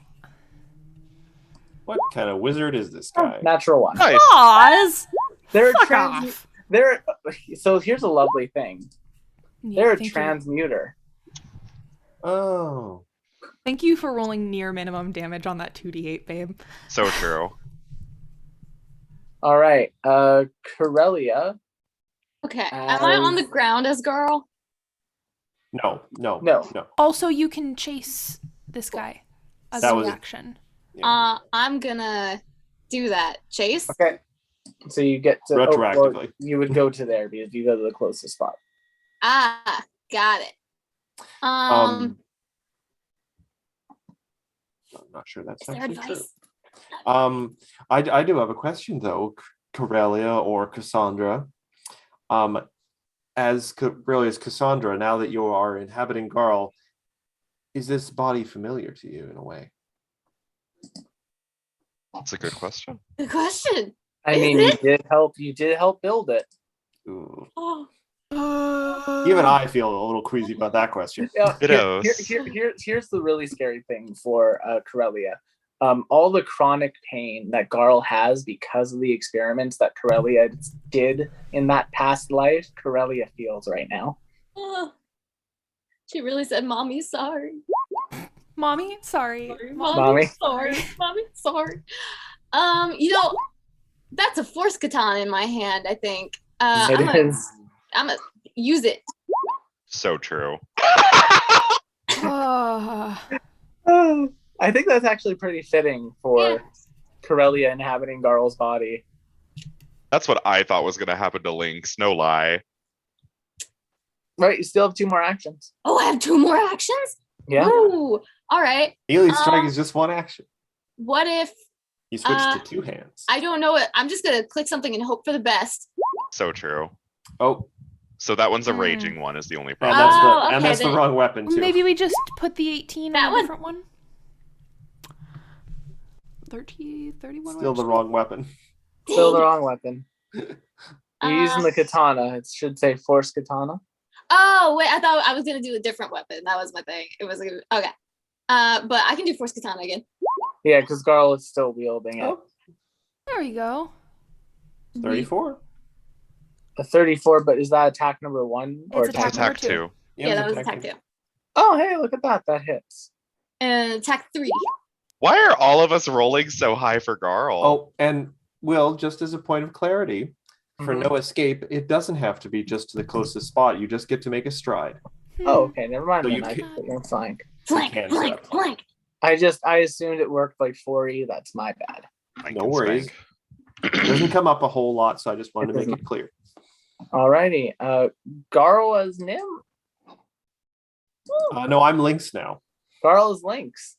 What kind of wizard is this guy? Natural one. Nice. Pause. They're Fuck off. So here's a lovely thing. Yeah, They're a thank you. transmuter. Oh. Thank you for rolling near minimum damage on that 2d8, babe. So true. All right. Corellia. Okay. Am I on the ground as girl? No. Also, you can chase this guy as That a was- reaction. Yeah. I'm gonna do that. Chase? Okay. So you get to Retroactively. you would go to there because you go to the closest spot. Ah, got it. I'm not sure that's Is there actually true. advice? I do have a question though, Corellia or Cassandra. As Corellia's Cassandra, now that you are inhabiting Garl, is this body familiar to you in a way? That's a good question. Good question. I mean, you did help build it. Ooh. Oh. Even I feel a little queasy about that question. Here's the really scary thing for Corellia. All the chronic pain that Garl has because of the experiments that Corellia did in that past life, Corellia feels right now. Oh. She really said, "Mommy, sorry." Mommy, sorry. Mommy, sorry. Mommy, sorry. That's a force katana in my hand, I think. I'm gonna use it. So true. I think that's actually pretty fitting for Corellia inhabiting Garl's body. That's what I thought was going to happen to Lynx. No lie. Right, you still have 2 more actions. Oh, I have 2 more actions? Yeah. Ooh, all right. Melee strike is just 1 action. What if you switch to 2 hands? I don't know it. I'm just gonna click something and hope for the best. So true. Oh. So that one's a raging one is the only problem. And that's the wrong weapon too. Maybe we just put the 18 on a different one. 31. Still the wrong weapon. Still the wrong weapon. You're using the katana. It should say force katana. Oh, wait, I thought I was going to do a different weapon. That was my thing. It was okay. But I can do force katana again. Yeah, because Garl is still wielding it. Oh. There we go. 34. A 34, but is that attack number 1? Or it's attack 2? Yeah, that was attack 2. Oh, hey, look at that. That hits. And attack 3. Why are all of us rolling so high for Garl? Oh, and Will, just as a point of clarity, for no escape, it doesn't have to be just to the closest spot. You just get to make a stride. Oh, okay. Never mind. So Then. you I can- think you're flank. Flank. I assumed it worked like 4E. That's my bad. No worries. It doesn't come up a whole lot, so I just wanted to make it clear. Alrighty. Garl as Nim? No, I'm Lynx now. Garl is Lynx.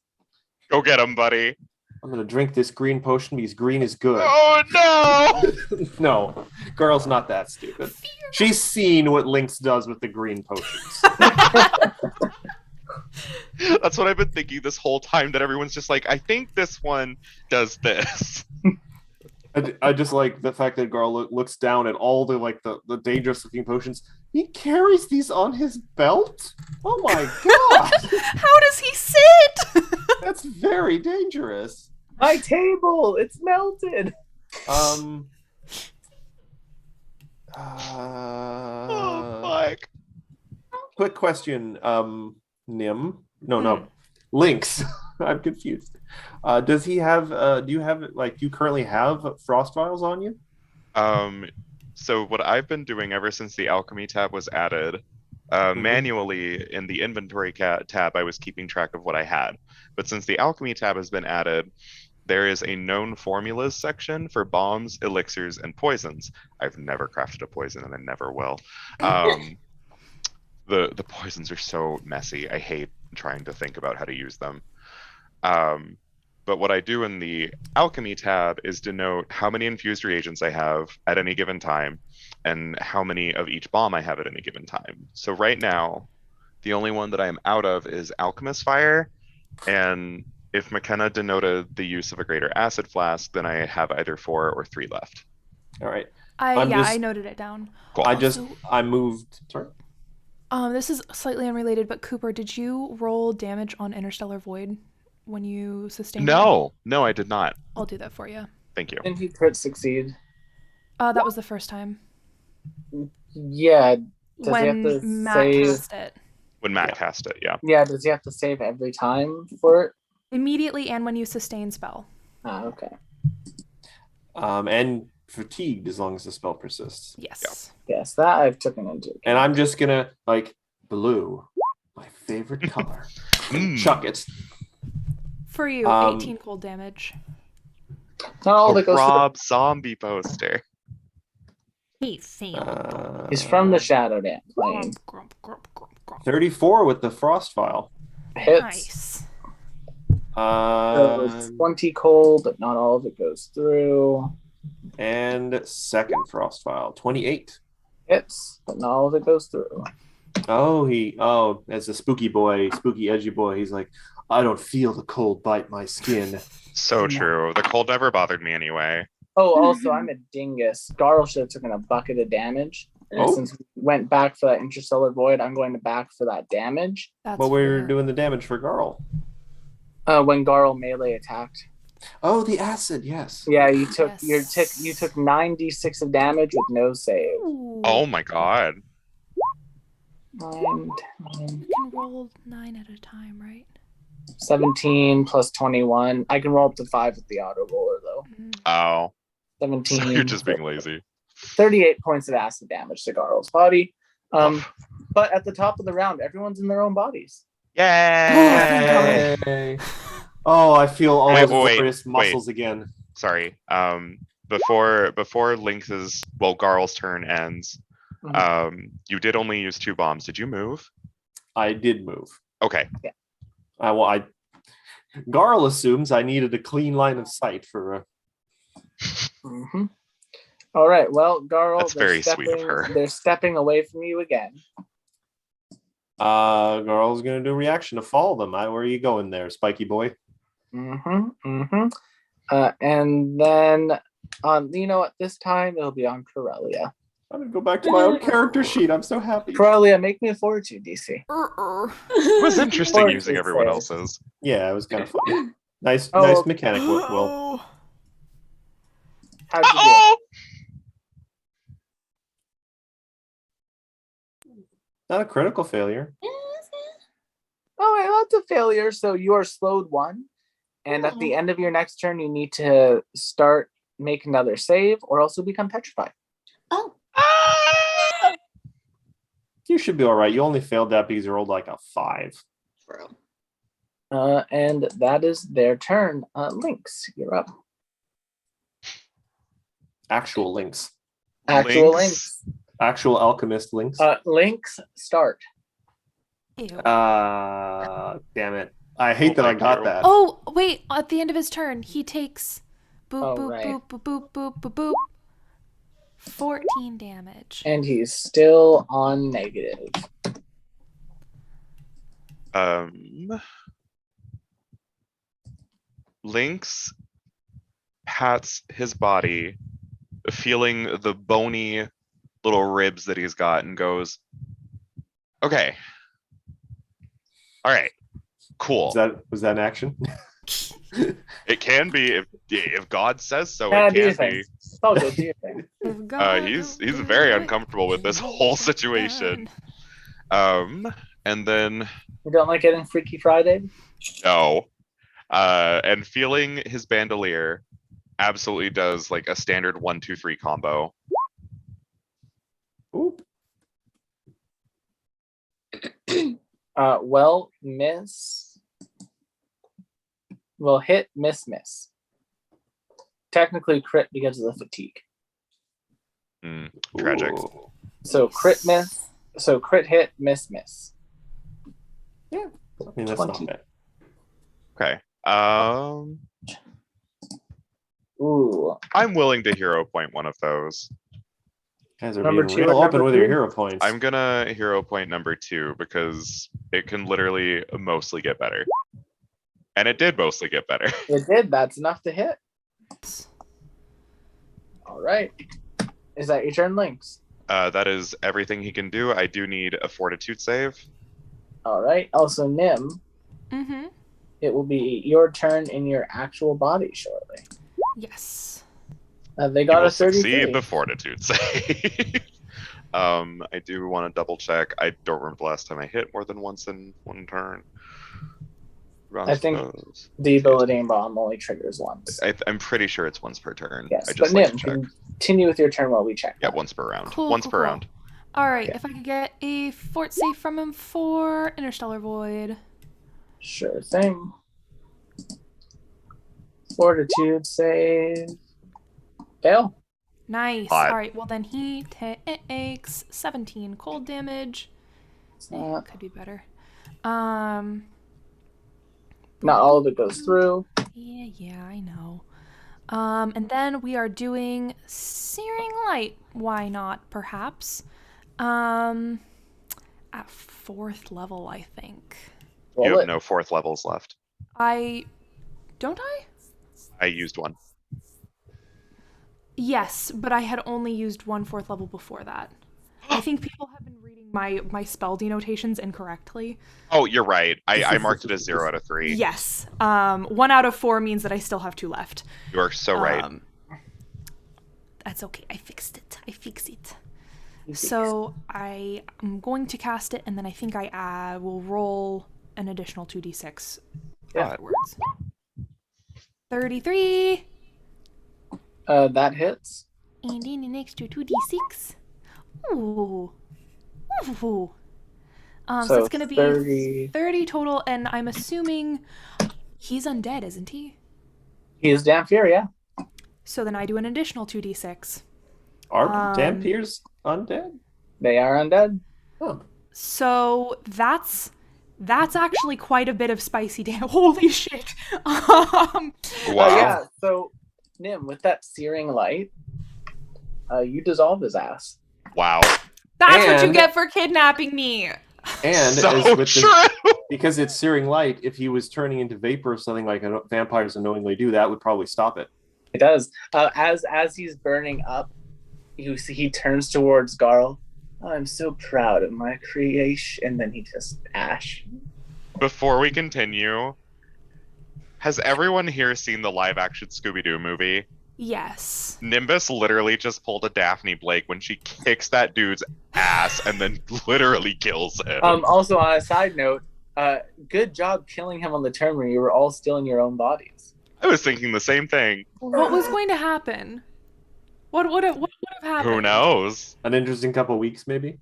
Go get him, buddy. I'm going to drink this green potion because green is good. Oh, no! No, Garl's not that stupid. She's seen what Lynx does with the green potions. That's what I've been thinking this whole time, that everyone's just like, I think this one does this. I just like the fact that Garl looks down at all the dangerous looking potions. He carries these on his belt? Oh my god! How does he sit? That's very dangerous. My table! It's melted! Oh, fuck. Quick question, Nim. No. Lynx. I'm confused. Does he have do you currently have frost vials on you? So what I've been doing ever since the alchemy tab was added, manually in the inventory tab, I was keeping track of what I had. But since the alchemy tab has been added, there is a known formulas section for bombs, elixirs, and poisons. I've never crafted a poison, and I never will. The poisons are so messy. I hate trying to think about how to use them. But what I do in the alchemy tab is denote how many infused reagents I have at any given time and how many of each bomb I have at any given time. So right now, the only one that I am out of is Alchemist Fire, and if McKenna denoted the use of a greater acid flask, then I have either 4 or 3 left. All right. I noted it down. Cool. I moved. Sorry. This is slightly unrelated, but Cooper, did you roll damage on Interstellar Void when you sustained? No, I did not. I'll do that for you. Thank you. Didn't he crit succeed? That was the first time. Yeah. Does when he have to Matt save... cast it. When Matt cast it, yeah. Yeah, does he have to save every time for it? Immediately and when you sustain spell. Ah, okay. And fatigued as long as the spell persists. Yes. Yes, that I've taken into account. And I'm just gonna blue, my favorite color. Chuck it. For you, 18 cold damage. Not all that goes Rob zombie poster. He failed. He's from the Shadow Dance plane. 34 with the frost vial. Hits. Nice. So it's 20 cold, but not all of it goes through. And second frost vial, 28. Hits, but not all of it goes through. As a spooky edgy boy, he's like, I don't feel the cold bite my skin. So true. The cold never bothered me anyway. Oh, also, I'm a dingus. Garl should have taken a bucket of damage. And Oh. since we went back for that interstellar void, I'm going to back for that damage. That's But we're fair. doing the damage for Garl. When Garl melee attacked. Oh, the acid, yes. Yeah, you took Yes. you took 9d6 of damage with no save. Ooh. Oh my god. 9, 10, You can roll 9 at a time, right? 17 plus 21. I can roll up to 5 with the auto roller though. Oh. 17. So you're just being lazy. 38 points of acid damage to Garl's body. Oof. But at the top of the round, everyone's in their own bodies. Yay! Yay. Oh, I feel all Wait, those wait, glorious wait. muscles again. Sorry. Before Garl's turn ends, you did only use 2 bombs. Did you move? I did move. Okay. Garl assumes I needed a clean line of sight for Mm-hmm. All right. Well, Garl, That's very sweet of her. They're stepping away from you again. Garl's gonna do a reaction to follow them. Where are you going there, spiky boy? And then you know what? This time it'll be on Corellia. I'm gonna go back to my own character sheet. I'm so happy. Corellia, make me a fortitude DC. It was interesting Fortitude using everyone save. else's. Yeah, it was kind of fun. Nice Oh. mechanic, Will. How'd you do? Oh! Not a critical failure. Oh, wait, that's a failure. So you are slowed 1. And at the end of your next turn, you need to make another save or else you'll become petrified. Oh. You should be all right. You only failed that because you rolled like a 5. And that is their turn. Lynx, you're up. Actual Lynx. Actual Lynx. Actual alchemist Lynx. Lynx, start. Ew. Damn it. I hate that I got that. Oh, wait. At the end of his turn, he takes boop, Oh, boop, right. boop, boop, boop, boop, boop, boop. 14 damage. And he's still on negative. Lynx pats his body, feeling the bony little ribs that he's got, and goes, "Okay, all right, cool. Was that an action? It can be if God says so. Yeah, It do your can thing. be." Oh, do your thing. He's very uncomfortable with this whole situation. And then You don't like getting Freaky Friday? no. And feeling his bandolier absolutely does like a standard 1-2-3 combo. Oop. Well, miss. Well, hit, miss. Technically crit because of the fatigue. Tragic. Ooh. So crit miss. So crit hit, miss. Yeah. I mean, that's 20. not bad. Okay. Ooh. I'm willing to hero point one of those. Guys are Number being 2 real or open number with your 3? hero points. I'm gonna hero point number 2 because it can literally mostly get better. And it did mostly get better. It did. That's enough to hit. All right. Is that your turn, Lynx? That is everything he can do. I do need a fortitude save. All right. Also, Nim, Mm-hmm. it will be your turn in your actual body shortly. Yes. They You got will a 33. succeed the fortitude save. I do want to double check. I don't remember the last time I hit more than once in one turn. I think the ability and bomb only triggers once. I'm pretty sure it's once per turn. Yes, I but just like Nim, to check. continue with your turn while we check. Yeah, that. once per round. Cool, Once cool, per cool. round. All right. Yeah. If I could get a fort save from him for Interstellar Void. Sure thing. Fortitude save. Fail. Nice. Hot. All right. Well, then he takes 17 cold damage. Could be better. Not all of it goes through. Yeah, I know. And then we are doing Searing Light. Why not, perhaps? At 4th level, I think. You Roll have it. no 4th levels left. Don't I? I used one. Yes, but I had only used 1 4th level before that. I think people have been reading my spell denotations incorrectly. Oh, you're right. I marked it as 0 out of 3. Yes. 1 out of 4 means that I still have 2 left. You are so right. That's okay. I fixed it. So I am going to cast it, and then I think I will roll an additional 2d6 afterwards. 33. That hits. And then an extra 2d6. Ooh. So it's going to be 30 total, and I'm assuming he's undead, isn't he? He is Dampier, yeah. So then I do an additional 2d6. Are Dampiers undead? They are undead. Oh. So that's actually quite a bit of spicy damn. Holy shit. Wow. Yeah, so Nim, with that searing light, you dissolve his ass. Wow. That's what you get for kidnapping me. And So true. Because it's searing light, if he was turning into vapor or something like vampires unknowingly do, that would probably stop it. It does. As he's burning up, you see he turns towards Garl. Oh, I'm so proud of my creation. And then he just ash. Before we continue, has everyone here seen the live-action Scooby-Doo movie? Yes. Nimbus literally just pulled a Daphne Blake when she kicks that dude's ass and then literally kills him. Also, on a side note, good job killing him on the turn where you were all still in your own bodies. I was thinking the same thing. What was going to happen? What would have happened? Who knows? An interesting couple weeks, maybe?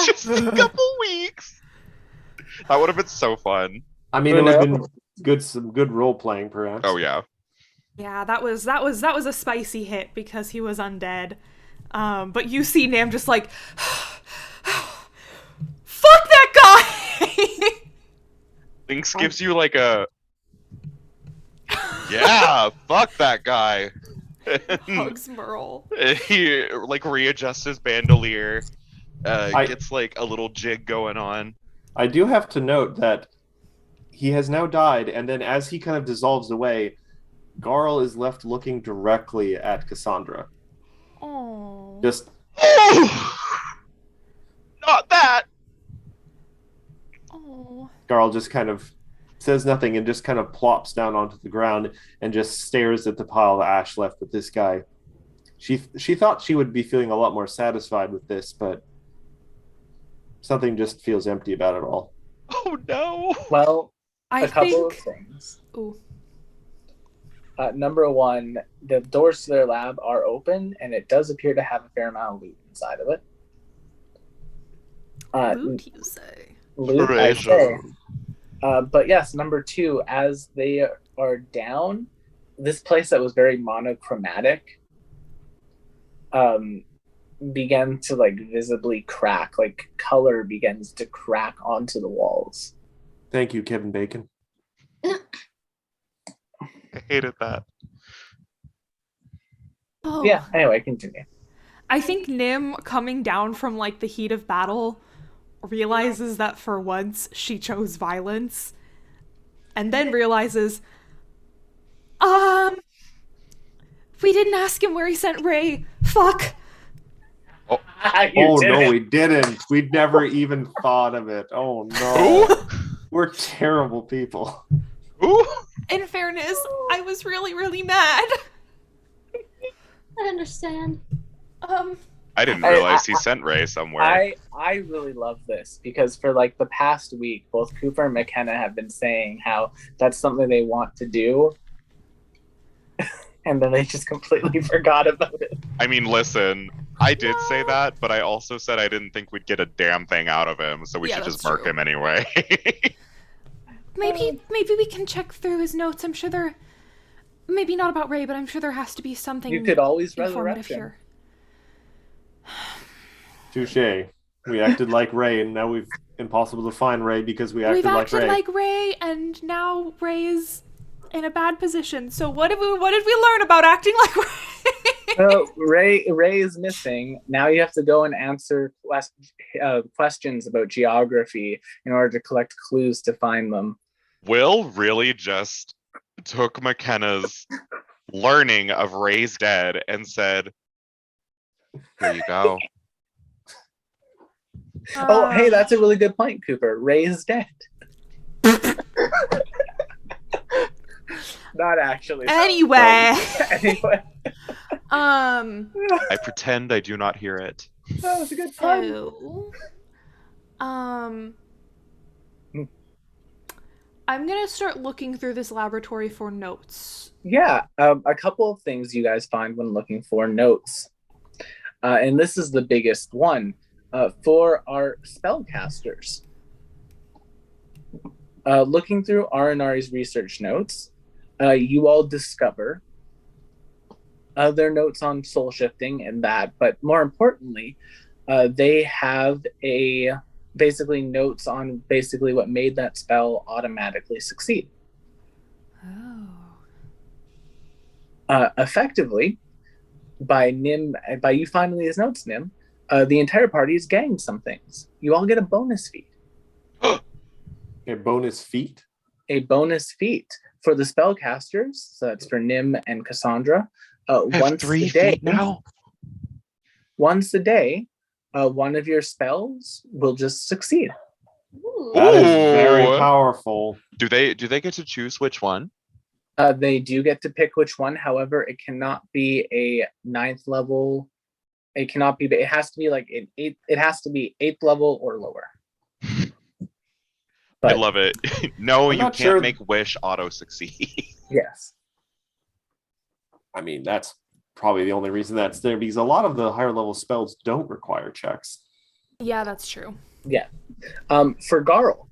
Just a couple weeks. That would have been so fun. I mean, it would have been some good role playing, perhaps. Oh yeah. Yeah, that was a spicy hit because he was undead. But you see Nam just like, fuck that guy. Lynx gives you like a, yeah, fuck that guy. Hugs Merle. He like readjusts his bandolier, gets like a little jig going on. I do have to note that he has now died, and then as he kind of dissolves away, Garl is left looking directly at Cassandra. Oh. Just not that. Oh. Garl just kind of says nothing and just kind of plops down onto the ground and just stares at the pile of ash left with this guy. She thought she would be feeling a lot more satisfied with this, but something just feels empty about it all. Oh no. Well, I couple think... of things. Ooh. Number one, the doors to their lab are open, and it does appear to have a fair amount of loot inside of it. Loot, you say? Loot, I say. But yes, number two, as they are down, this place that was very monochromatic began to like visibly crack, like color begins to crack onto the walls. Thank you, Kevin Bacon. I hated that. Oh. Yeah, anyway, continue. I think Nim, coming down from like the heat of battle, realizes that for once she chose violence, and then realizes, we didn't ask him where he sent Ray. Fuck. Oh no, we didn't. We'd never even thought of it. Oh no. We're terrible people. Ooh. In fairness, I was really, really mad. I understand. I didn't realize he sent Ray somewhere. I really love this because for like the past week, both Cooper and McKenna have been saying how that's something they want to do. And then they just completely forgot about it. I mean, listen, I did say that, but I also said I didn't think we'd get a damn thing out of him, so we should just mark him anyway. Maybe we can check through his notes. I'm sure there, maybe not about Ray, but I'm sure there has to be something. You could always informative resurrect him. Here. Touche. We acted like Ray, and now we've impossible to find Ray because we acted like Ray. We've acted like Ray, and now Ray is in a bad position. So what did we learn about acting like Ray? So Ray is missing. Now you have to go and answer questions about geography in order to collect clues to find them. Will really just took McKenna's learning of Ray's dead and said, "Here you go." Oh, hey, that's a really good point, Cooper. Ray is dead. Not actually. Anyway. Anyway. I pretend I do not hear it. That was a good pun. So, I'm gonna start looking through this laboratory for notes. Yeah, a couple of things you guys find when looking for notes. And this is the biggest one for our spellcasters. Looking through Arinari's research notes, you all discover their notes on soul shifting and that, but more importantly, they have basically notes on basically what made that spell automatically succeed. Effectively, by you finding these notes, Nim, the entire party has gained some things. You all get a bonus feat. A bonus feat? A bonus feat for the spellcasters. So that's for Nim and Cassandra. I have 3 feet now. Once a day, one of your spells will just succeed. Ooh. That is very Ooh. powerful. Do they get to choose which one? They do get to pick which one. However, it cannot be a 9th level. It cannot be. It has to be like an 8th. It has to be 8th level or lower. I love it. No, I'm you not can't sure- make wish auto succeed. Yes. I mean, that's probably the only reason that's there, because a lot of the higher level spells don't require checks. Yeah, that's true. Yeah. For Garl,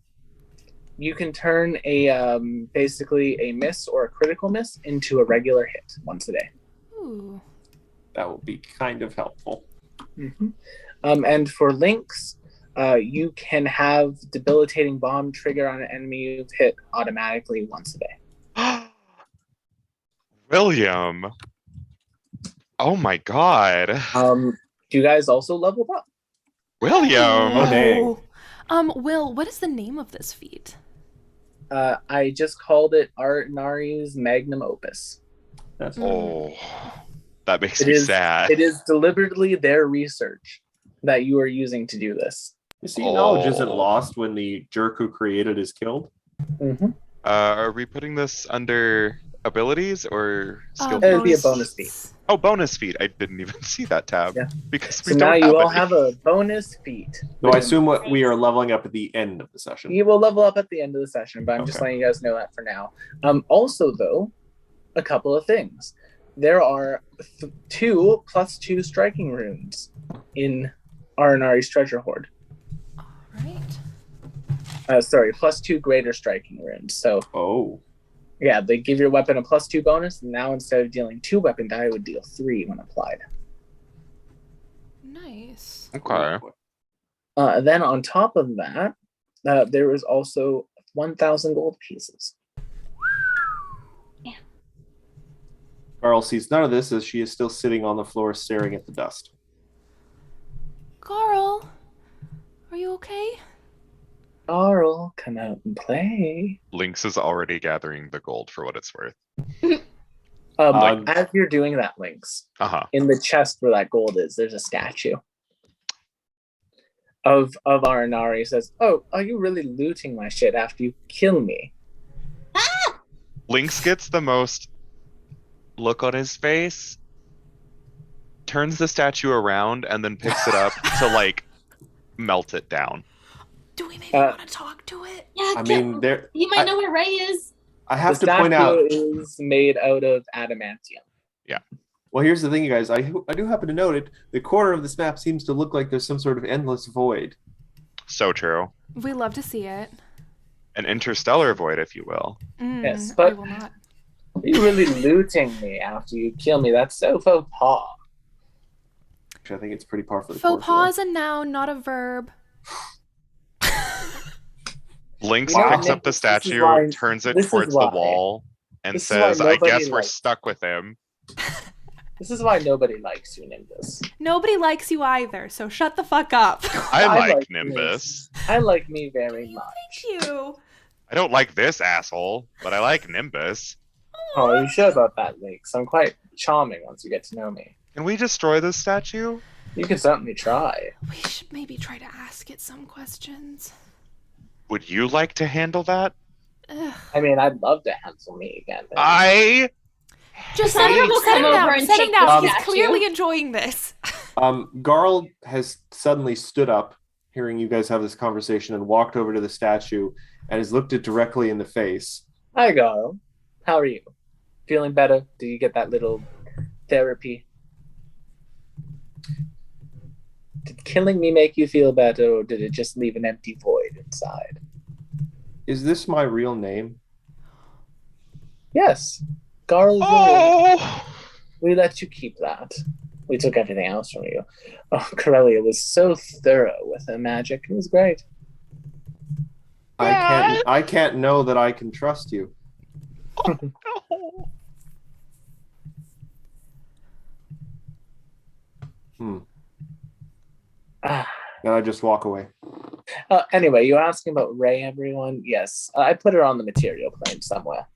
you can turn a basically a miss or a critical miss into a regular hit once a day. Ooh. That will be kind of helpful. Mm-hmm. And for Lynx, you can have debilitating bomb trigger on an enemy you've hit automatically once a day. William. Oh my god. You guys also leveled up. William. Oh, dang. Will, what is the name of this feat? I just called it Nari's magnum opus. That's Oh, that makes It me is- sad. It is deliberately their research that you are using to do this. You see, knowledge isn't Oh. lost when the jerk who created is killed. Mm-hmm. Are we putting this under abilities or skill? It would be a bonus feat. Oh, bonus feat. I didn't even see that tab Yeah. because So we now don't you all any. have a bonus feat. So I assume what we are leveling up at the end of the session. You will level up at the end of the session, but I'm just Okay. letting you guys know that for now. Also, though, a couple of things. There are 2 +2 striking runes in Arinari's treasure hoard. Right. Sorry, +2 greater striking runes. So, Oh. yeah, they give your weapon a +2 bonus, and now instead of dealing 2 weapon die, it would deal 3 when applied. Nice. Okay. Then on top of that, there is also 1,000 gold pieces. Carl sees none of this as she is still sitting on the floor staring at the dust. Carl, are you okay? Carl, come out and play. Lynx is already gathering the gold for what it's worth. As you're doing that, Lynx, in the chest where that gold is, there's a statue of Arinari. He says, "Oh, are you really looting my shit after you kill me?" Lynx gets the most look on his face, turns the statue around, and then picks it up to like melt it down. Do we maybe want to talk to it? Yeah, I mean, there. he might know where Ray is. I have The to point out. statue is made out of adamantium. Well, here's the thing, you guys. I do happen to note it. The corner of this map seems to look like there's some sort of endless void. So true. We love to see it. An interstellar void, if you will. Yes, I but- will not. Are you really looting me after you kill me? That's so faux pas. Which I think it's pretty par for the Faux course, pas is a noun, not a verb. Lynx You know, picks Nick, up the this is statue, why- turns it this is towards the why- wall, and this is why says, "I nobody guess we're likes- stuck with him." This is why nobody likes you, Nimbus. Nobody likes you either, so shut the fuck up. I I like like Nimbus. I like me very much. Thank you. I don't like this asshole, but I like Nimbus. Oh, are you sure about that, Lynx? I'm quite charming once you get to know me. Can we destroy this statue? You can certainly try. We should maybe try to ask it some questions. Would you like to handle that? Ugh. I mean, I'd love to handle me again. I Just Cassandra will set him come over down. and Set him take down. the He's statue. clearly enjoying this. Garl has suddenly stood up, hearing you guys have this conversation, and walked over to the statue and has looked it directly in the face. Hi, Garl. How are you? Feeling better? Do you get that little therapy? Did killing me make you feel better, or did it just leave an empty void inside? Is this my real name? Yes. Garl is your name. Oh, We let you keep that. We took everything else from you. Oh, Corellia was so thorough with her magic. It was great. I can't know that I can trust you. no. Ah. And I just walk away. Anyway, you were asking about Ray, everyone? Yes. I put her on the material plane somewhere.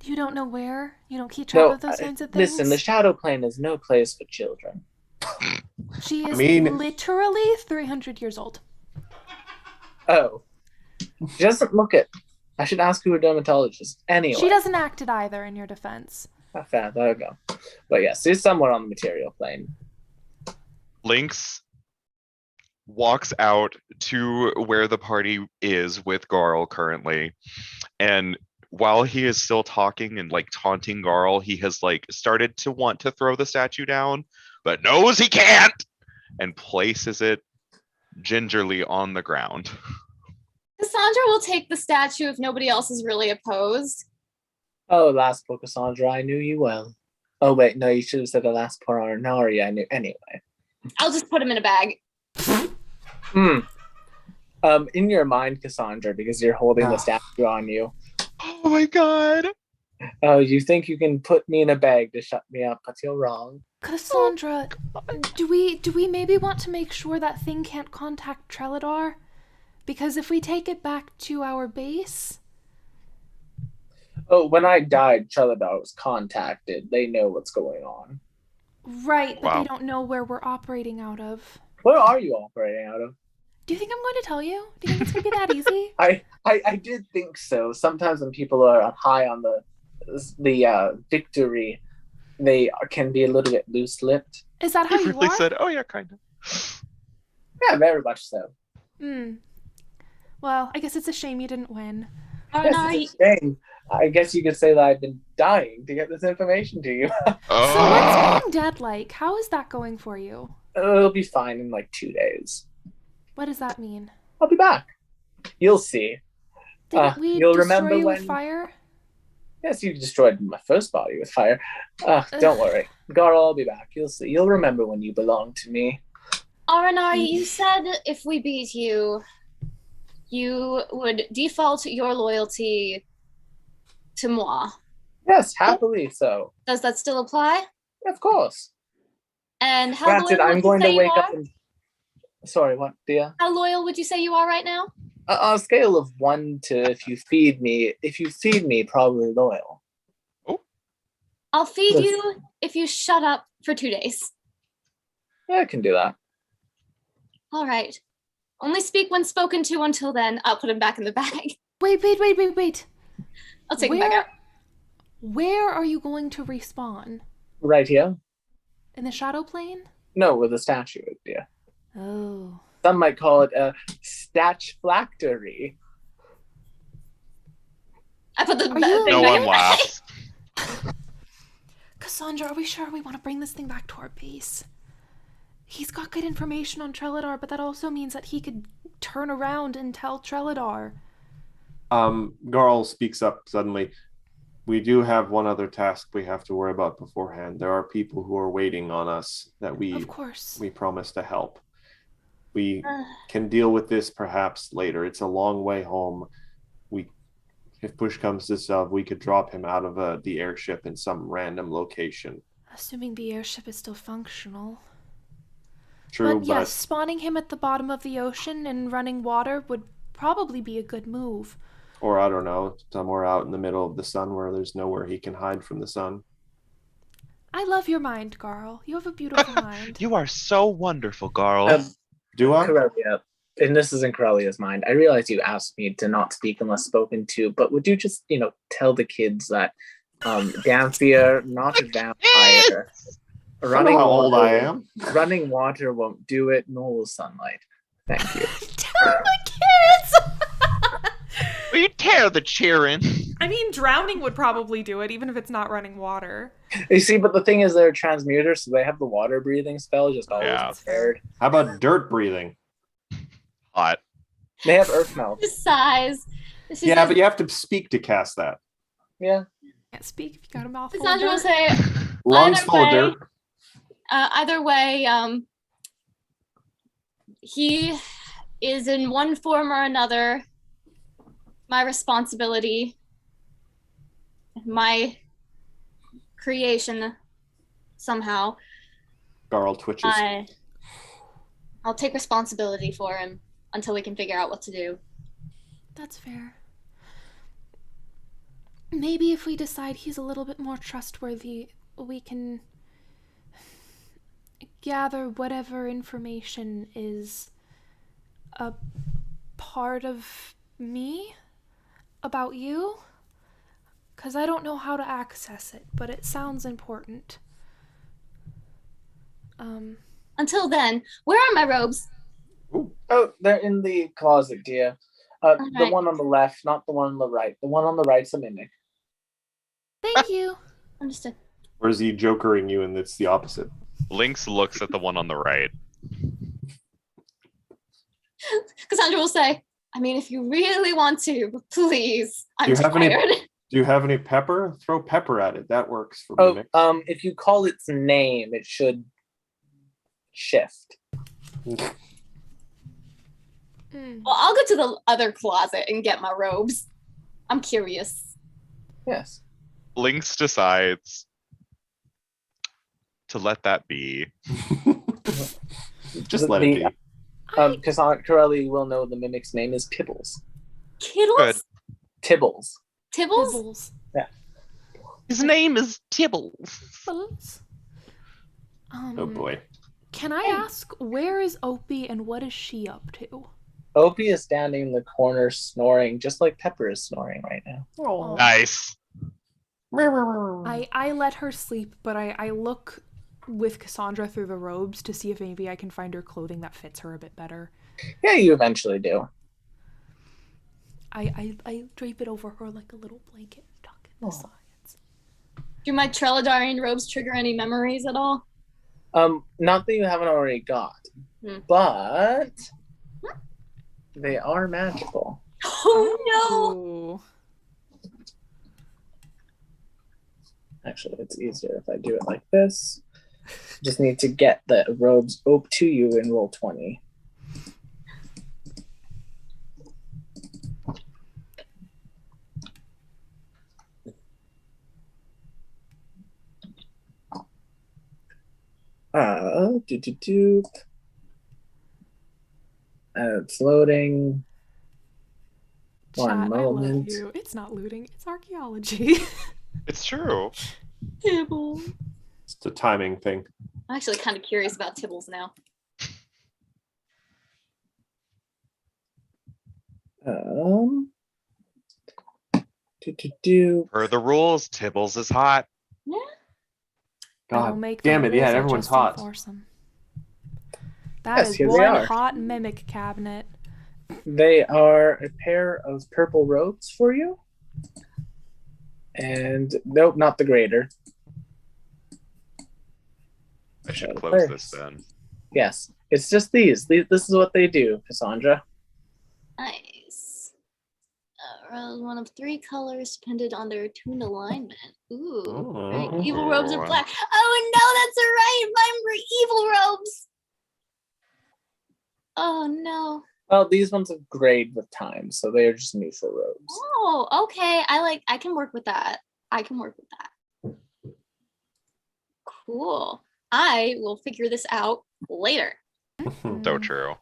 You don't know where? You don't keep track No, of those kinds of things? listen, the shadow plane is no place for children. She is mean- literally 300 years old. Oh. She doesn't look it. I should ask who her dermatologist. Anyway. She doesn't act it either, in your defense. Fair, there we go. But yes, she's somewhere on the material plane. Lynx walks out to where the party is with Garl currently, and while he is still talking and like taunting Garl, he has like started to want to throw the statue down, but knows he can't, and places it gingerly on the ground. Cassandra will take the statue if nobody else is really opposed. Oh, last poor Cassandra, I knew you well. Oh, wait, no, you should have said the last poor Arnari, I knew. Anyway. I'll just put him in a bag. In your mind, Cassandra, because you're holding the statue on you. Oh my god. Oh, you think you can put me in a bag to shut me up, but you're wrong. Cassandra, do we maybe want to make sure that thing can't contact Trelladar? Because if we take it back to our base... Oh, when I died, Trelladar was contacted. They know what's going on. Right, but Wow. they don't know where we're operating out of. Where are you operating out of? Do you think I'm going to tell you? Do you think it's going to be that easy? I did think so. Sometimes when people are high on the victory, they can be a little bit loose-lipped. Is that how He you really are? said, "Oh yeah, kind of." Yeah, very much so. Well, I guess it's a shame you didn't win. Yes, Arnari, it's a shame. I guess you could say that I've been dying to get this information to you. So Oh, what's being dead like? How is that going for you? It'll be fine in like 2 days. What does that mean? I'll be back. You'll see. Didn't we you'll destroy remember you when- with fire? Yes, you destroyed my first body with fire. Don't worry. Garl, I'll be back. You'll see. You'll remember when you belong to me. Arnari, you said if we beat you, you would default your loyalty to moi. Yes, happily so. Does that still apply? Of course. And how Granted, loyal I'm would going you to say wake you up are? and... Sorry, what, Dia? How loyal would you say you are right now? On a scale of 1 to if you feed me, probably loyal. I'll feed Yes. you if you shut up for 2 days. Yeah, I can do that. All right. Only speak when spoken to until then. I'll put him back in the bag. Wait. I'll take him back out. Where are you going to respawn? Right here? In the shadow plane? No, with a statue, Dia. Oh. Some might call it a statchflactory. I put the Are you- thing no back one in the bag. laughs. Cassandra, are we sure we want to bring this thing back to our base? He's got good information on Trelladar, but that also means that he could turn around and tell Trelladar. Garl speaks up suddenly. We do have one other task we have to worry about beforehand. There are people who are waiting on us that Of we course. promise to help. We can deal with this perhaps later. It's a long way home. If push comes to shove, we could drop him out of the airship in some random location. Assuming the airship is still functional. True, But yes, spawning him at the bottom of the ocean in running water would probably be a good move. Or I don't know, somewhere out in the middle of the sun where there's nowhere he can hide from the sun. I love your mind, Garl. You have a beautiful mind. You are so wonderful, Garl. Do I? Corellia, and this is in Corellia's mind. I realize you asked me to not speak unless spoken to, but would you just, tell the kids that Damphia, not a vampire. I don't know how old I am. Running water won't do it, nor will sunlight. Thank you. Tell the kids! Will you tear the cheering? I mean, drowning would probably do it, even if it's not running water. You see, but the thing is, they're transmuters, so they have the water breathing spell just always prepared. How about dirt breathing? Hot. They have earth melt. The size. Yeah, but you have to speak to cast that. Yeah. Can't speak if you got a mouthful. Cassandra will say, Lungs full of dirt. either way, he is in one form or another my responsibility, my creation somehow. Garl twitches. I'll take responsibility for him until we can figure out what to do. That's fair. Maybe if we decide he's a little bit more trustworthy, we can gather whatever information is a part of me about you. Because I don't know how to access it, but it sounds important. Until then, where are my robes? Oh, they're in the closet, dear. The right. one on the left, not the one on the right. The one on the right's a mimic. Thank you. Understood. Or is he jokering you and it's the opposite? Lynx looks at the one on the right. Cassandra will say, I mean, if you really want to, please. I'm Do you have any tired. pepper? Throw pepper at it. That works for Oh, mimics. if you call its name, it should shift. Well, I'll go to the other closet and get my robes. I'm curious. Yes. Lynx decides to let that be. Just let it be. Cassandra Corelli will know the mimic's name is Tibbles. Kittles? Good. Tibbles. Tibbles? Bibbles. Yeah. His name is Tibbles. Bibbles. Oh boy. Can I ask, where is Opie and what is she up to? Opie is standing in the corner snoring, just like Pepper is snoring right now. Oh. Nice. I let her sleep, but I look with Cassandra through the robes to see if maybe I can find her clothing that fits her a bit better. Yeah, you eventually do. I drape it over her like a little blanket, tuck in the sides. Do my Treladarian robes trigger any memories at all? Not that you haven't already got, but they are magical. Oh no! Actually, it's easier if I do it like this. Just need to get the robes up to you in roll 20. It's loading. One Chat, I love moment. you. It's not looting, it's archaeology. It's true. Tibbles. It's a timing thing. I'm actually kind of curious about Tibbles now. Per the rules, Tibbles is hot. Yeah. God make damn the it! Yeah, rules, I everyone's just hot. enforce them. That Yes, is here they one are. hot mimic cabinet. They are a pair of purple robes for you. And nope, not the greater. I should close this then. Yes, it's just these. This is what they do, Cassandra. Nice. One of 3 colors depended on their attuned alignment. Ooh. Oh. Right. Evil robes are black. Oh no, that's right. Mine were evil robes. Oh no. Well, these ones have grayed with time, so they are just neutral robes. Oh, okay. I can work with that. Cool. I will figure this out later. So true.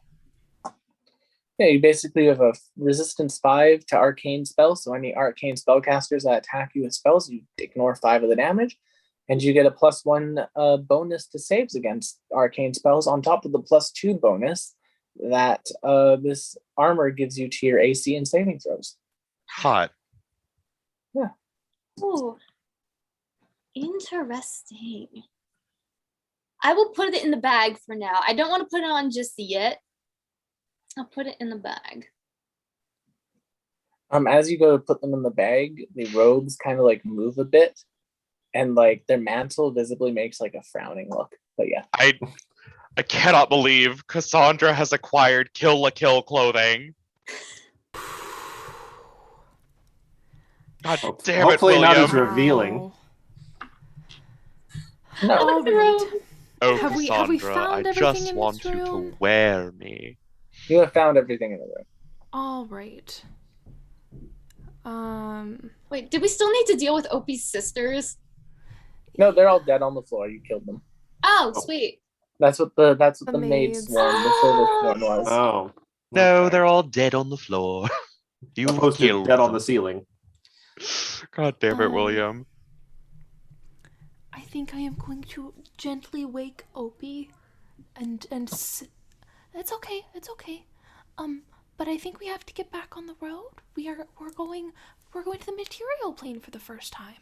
Yeah, you basically have a resistance 5 to arcane spells. So any arcane spellcasters that attack you with spells, you ignore 5 of the damage. And you get a +1 bonus to saves against arcane spells on top of the +2 bonus that this armor gives you to your AC and saving throws. Hot. Yeah. Ooh. Interesting. I will put it in the bag for now. I don't want to put it on just yet. I'll put it in the bag. As you go to put them in the bag, the robes kind of like move a bit, and like their mantle visibly makes like a frowning look. But yeah, I cannot believe Cassandra has acquired Kill la Kill clothing. God damn it, Hopefully not William. as revealing. no, All right. Oh, Have we Cassandra, found I everything just in want this you room? to wear me. you have found everything in the room. All right. Wait, did we still need to deal with Opie's sisters? No, they're all dead on the floor. You killed them. Oh, Oh. sweet. That's what the The maid maids. sworn, the service sworn was. Oh. No, okay. they're all dead on the floor. You Opposed to killed dead on them. the ceiling. God damn it, William. I think I am going to gently wake Opie and it's okay. But I think we have to get back on the road. We're going to the material plane for the first time.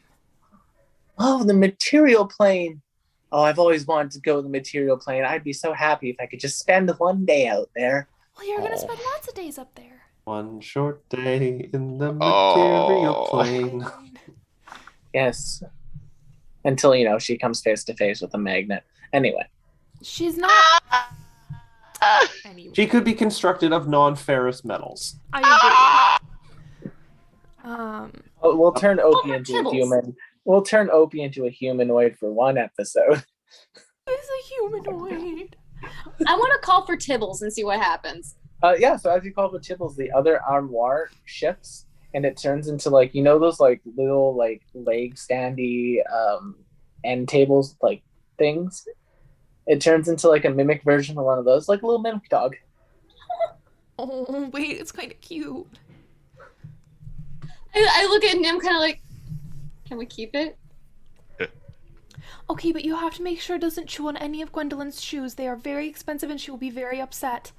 Oh, the material plane. Oh, I've always wanted to go to the material plane. I'd be so happy if I could just spend one day out there. Well, you're gonna Oh. spend lots of days up there. One short day in the material Oh. plane. Yes. Until, she comes face to face with a magnet. Anyway. She's not. Anyway, She could be constructed of non-ferrous metals. I agree. We'll turn Opie into a Tibbles. human. We'll turn Opie into a humanoid for one episode. Is a humanoid. I want to call for Tibbles and see what happens. Yeah, so as you call the Tibbles, the other armoire shifts and it turns into those little leg standy end tables things. It turns into a mimic version of one of those, like a little mimic dog. Oh wait, it's kind of cute. I look at Nim kind of like, can we keep it? Okay, but you have to make sure it doesn't chew on any of Gwendolyn's shoes. They are very expensive and she will be very upset.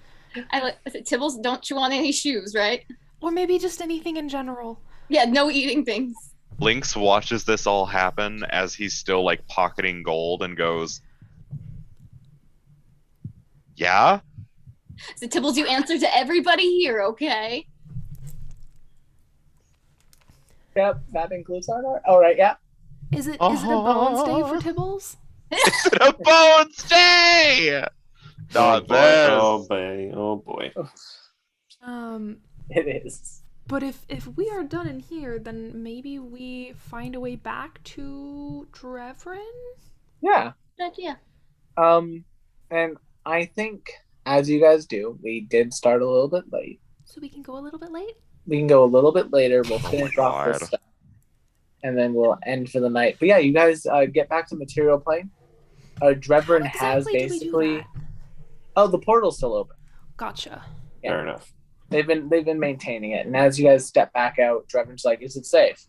I said, Tibbles, don't chew on any shoes, right? Or maybe just anything in general. Yeah, no eating things. Lynx watches this all happen as he's still pocketing gold and goes, yeah? So Tibbles, you answer to everybody here, okay? Yep, that includes armor. All right, yeah. Is it a Bones Day for Tibbles? It's a Bones Day! Not this. Oh boy. Oh boy. It is. But if we are done in here, then maybe we find a way back to Drevrin? Yeah. Good idea. And I think, as you guys do, we did start a little bit late. So we can go a little bit late? We can go a little bit later. We'll Oh finish my off this God. stuff. And then we'll end for the night. But yeah, you guys get back to material plane. Drevrin How has exactly do we do basically... that? Oh, the portal's still open. Gotcha. Yeah. Fair enough. They've been maintaining it. And as you guys step back out, Drevrin's like, is it safe?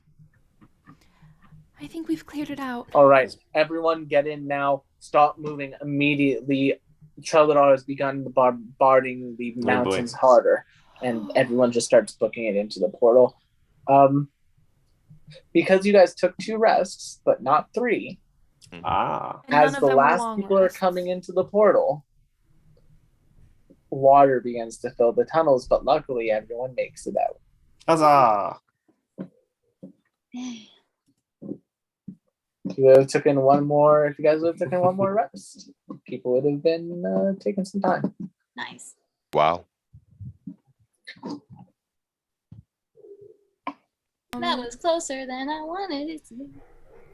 I think we've cleared it out. All right, everyone get in now. Stop moving immediately. Trelador has begun bombarding the mountains harder, and everyone just starts booking it into the portal. Because you guys took 2 rests, but not 3, Ah. And none as of the them were last long people are rests. coming into the portal, water begins to fill the tunnels, but luckily everyone makes it out. Huzzah! If you would have taken one more, if you guys would have taken one more rest, people would have been taking some time. Nice. Wow. That was closer than I wanted it to be.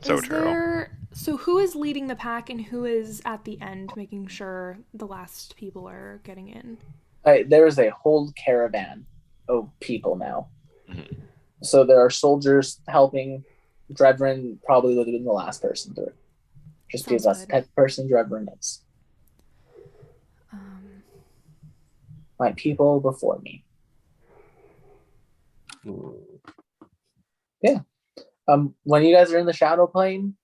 So Is true. So who is leading the pack and who is at the end making sure the last people are getting in? There is a whole caravan of people now. Mhm. So there are soldiers helping. Drevrin probably would have been the last person through. Just because Sounds that's the good. type of person Drevrin is. my people before me. Yeah. When you guys are in the shadow plane,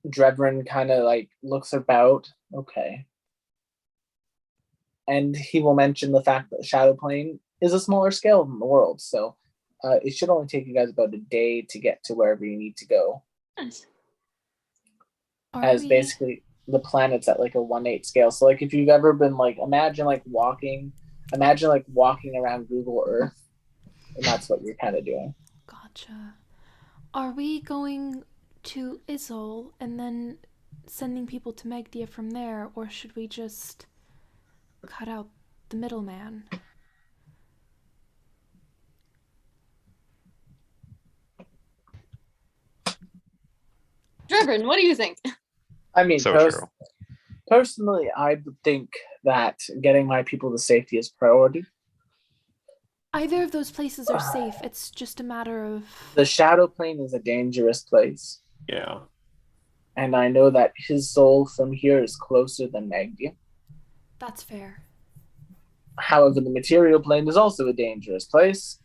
Dredrin kind of like looks about. Okay. And he will mention the fact that shadow plane is a smaller scale than the world, so it should only take you guys about a day to get to wherever you need to go. Nice. Basically the planet's at like a 1/8 scale. So like if you've ever been like imagine walking around Google Earth, and that's what you're kind of doing. Gotcha. Are we going to Izzol and then sending people to Megdia from there, or should we just cut out the middleman? Dredrin, what do you think? I mean, So true. personally, I think that getting my people to safety is priority. Either of those places are safe. It's just a matter of... The shadow plane is a dangerous place. Yeah. And I know that his soul from here is closer than Megdia. That's fair. However, the material plane is also a dangerous place.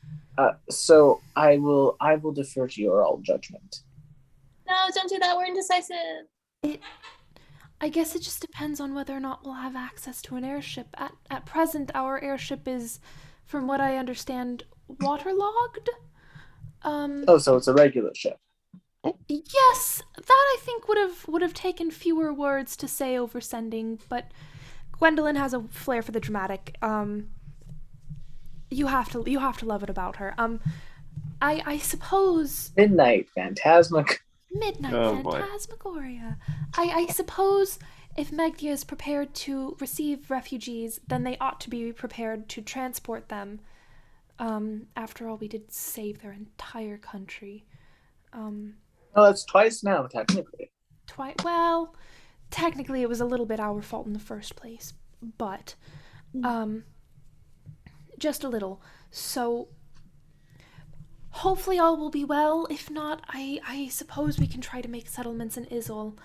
So I will defer to your all judgment. No, don't do that. We're indecisive. I guess it just depends on whether or not we'll have access to an airship. At present, our airship is, from what I understand, waterlogged. So it's a regular ship. Yes, that I think would have taken fewer words to say over sending, but Gwendolyn has a flair for the dramatic. You have to love it about her. I suppose Midnight Phantasmagoria. I suppose if Megdia is prepared to receive refugees, then they ought to be prepared to transport them. After all, we did save their entire country. Well, that's twice now, technically. Well, technically it was a little bit our fault in the first place, but just a little. So hopefully all will be well. If not, I suppose we can try to make settlements in Izzol.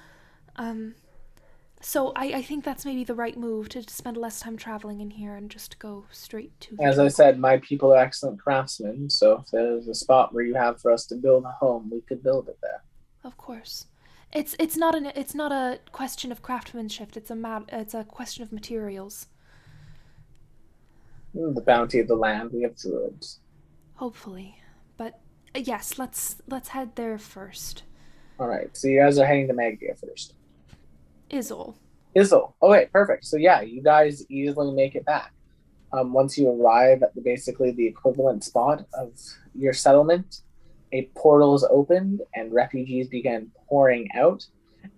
So I think that's maybe the right move, to spend less time traveling in here and just go straight to... As I said, my people are excellent craftsmen, so if there's a spot where you have for us to build a home, we could build it there. Of course. It's not a question of craftsmanship. It's a question of materials. The bounty of the land, we have druids. Hopefully. But yes, let's head there first. All right, so you guys are heading to Megdia first. Izzol. Okay, perfect. So yeah, you guys easily make it back. Once you arrive at basically the equivalent spot of your settlement, a portal is opened and refugees begin pouring out.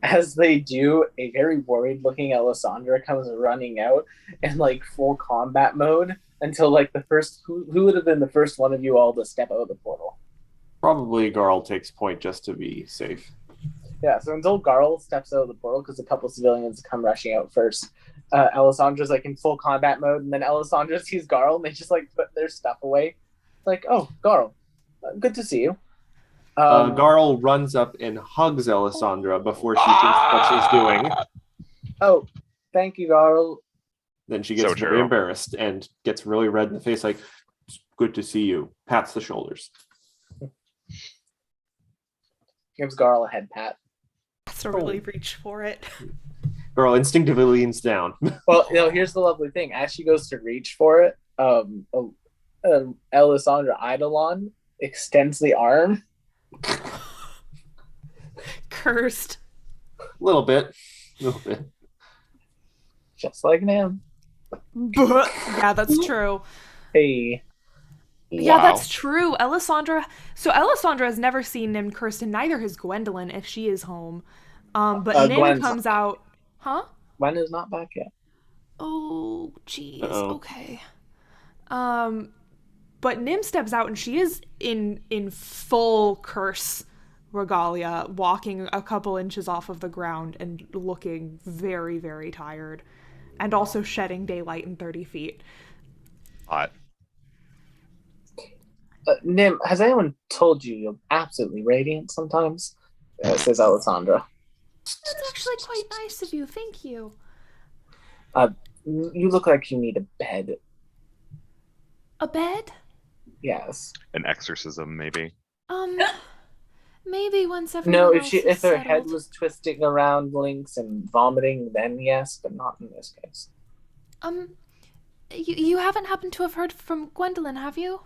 As they do, a very worried-looking Alessandra comes running out in like full combat mode until like the first who would have been the first one of you all to step out of the portal. Probably Garl takes point just to be safe. Yeah, so until Garl steps out of the portal, because a couple civilians come rushing out first, Alessandra's like in full combat mode, and then Alessandra sees Garl, and they just like put their stuff away. Like, oh, Garl, good to see you. Garl runs up and hugs Alessandra before she thinks what she's doing. Oh, thank you, Garl. Then she gets very embarrassed and gets really red in the face, like, good to see you. Pats the shoulders. Gives Garl a head pat. So really reach for it. Girl instinctively leans down. Well, here's the lovely thing. As she goes to reach for it, Alessandra Eidolon extends the arm. Cursed. A little bit. Just like Nim. Yeah, that's true. Hey. Yeah, that's true. Alessandra has never seen Nim cursed, and neither has Gwendolyn if she is home. But Nim comes out. Huh? Gwen is not back yet. Oh, jeez. Okay. But Nim steps out, and she is in full curse regalia, walking a couple inches off of the ground and looking very, very tired, and also shedding daylight in 30 feet. Hot. Nim, has anyone told you you're absolutely radiant sometimes? Says Alessandra. That's actually quite nice of you. Thank you. You look like you need a bed. A bed? Yes. An exorcism, maybe. Maybe once No, everyone else is if her head settled. was twisting around Lynx and vomiting, then yes, but not in this case. You haven't happened to have heard from Gwendolyn, have you?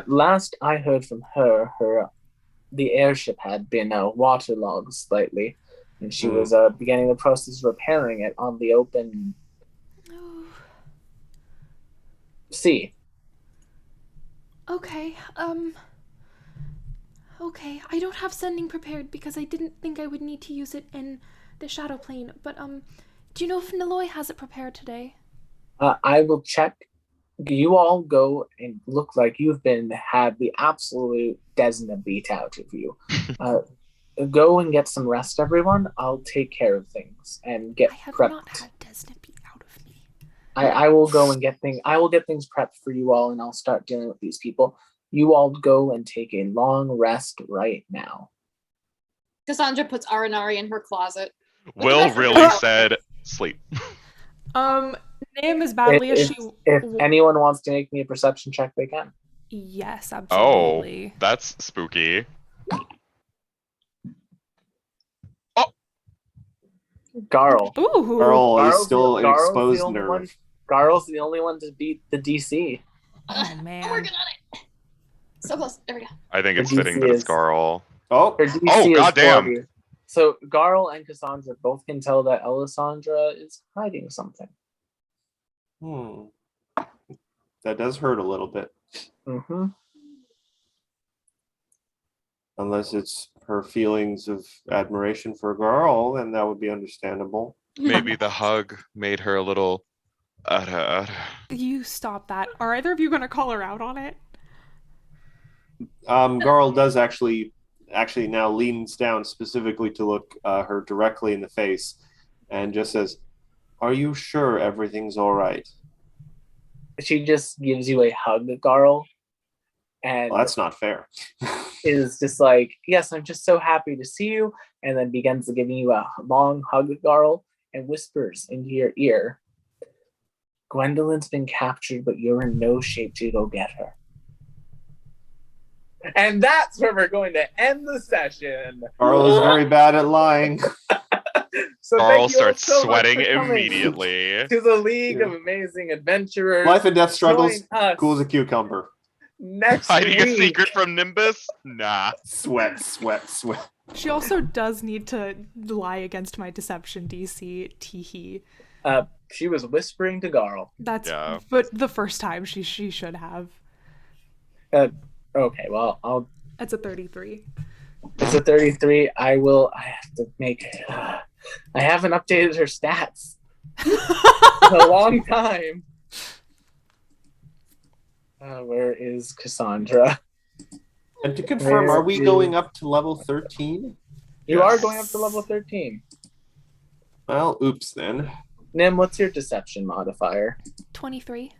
Last I heard from her, the airship had been waterlogged slightly, and she was beginning the process of repairing it on the open Oh, sea. okay. Okay. I don't have sending prepared because I didn't think I would need to use it in the shadow plane. But do you know if Niloy has it prepared today? I will check. You all go and look like you've had the absolute Desna beat out of you. Go and get some rest, everyone. I'll take care of things and get I have prepped. not had Desna beat out of me. I will go and get things. I will get things prepped for you all, and I'll start dealing with these people. You all go and take a long rest right now. Cassandra puts Arinari in her closet. Will really said sleep. Nim as badly as she. If anyone wants to make me a perception check, they can. Yes, Oh, absolutely. that's spooky. Garl. Ooh. Garl is still an exposed the nerve. Garl's the only one to beat the DC. Oh man. I'm working on it. So close. There we go. I think The it's fitting that DC it's Garl. Oh, Her DC Oh, is goddamn. 40. So Garl and Cassandra both can tell that Alessandra is hiding something. that does hurt a little bit. Mm-hmm. Unless it's her feelings of admiration for Garl, then that would be understandable. Maybe the hug made her a little. You stop that. Are either of you gonna call her out on it? Garl does actually now leans down specifically to look her directly in the face and just says, "Are you sure everything's all right?" She just gives you a hug, Garl, and Well, that's not fair. is just like, "Yes, I'm just so happy to see you," and then begins giving you a long hug, Garl, and whispers into your ear, "Gwendolyn's been captured, but you're in no shape to go get her." And that's where we're going to end the session. Garl is very bad at lying. So Garl thank you all starts so much sweating for coming immediately. to the League of Amazing Adventurers. Life and death struggles, Join us cool as a cucumber. next Hiding a week. secret from Nimbus? Nah. Sweat. She also does need to lie against my deception DC. Teehee. She was whispering to Garl. That's Yeah. but the first time she should have. Okay, well, It's a 33. it's a 33. I have to make. I haven't updated her stats in a long time. Where is Cassandra? And to confirm, are we going up to level 13? You are going up to level 13. Well, oops then. Nim, what's your deception modifier? 23.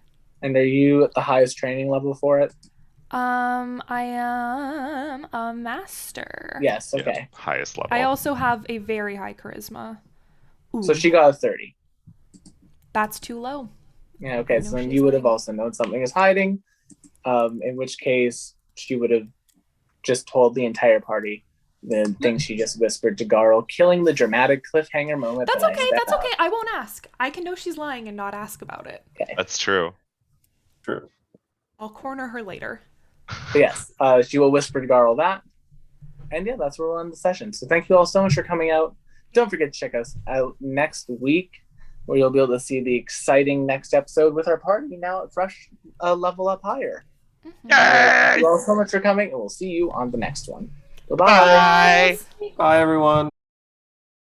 And are you at the highest training level for it? I am a master. Yes, okay. Yeah, highest level. I also have a very high charisma. Ooh, So she got a 30. that's too low. Yeah, okay, I so know then she's you would have lying. also known something is hiding, in which case she would have just told the entire party the thing she just whispered to Garl, killing the dramatic cliffhanger moment. That's that I okay. set That's up. okay. I won't ask. I can know she's lying and not ask about it. Okay. That's true. True. I'll corner her later. But yes, she will whisper to Garl that. And yeah, that's where we'll end the session. So thank you all so much for coming out. Don't forget to check us out next week, where you'll be able to see the exciting next episode with our party now at fresh level up higher. Thank you all so much for coming, and we'll see you on the next one. Bye-bye. Bye. Bye, everyone.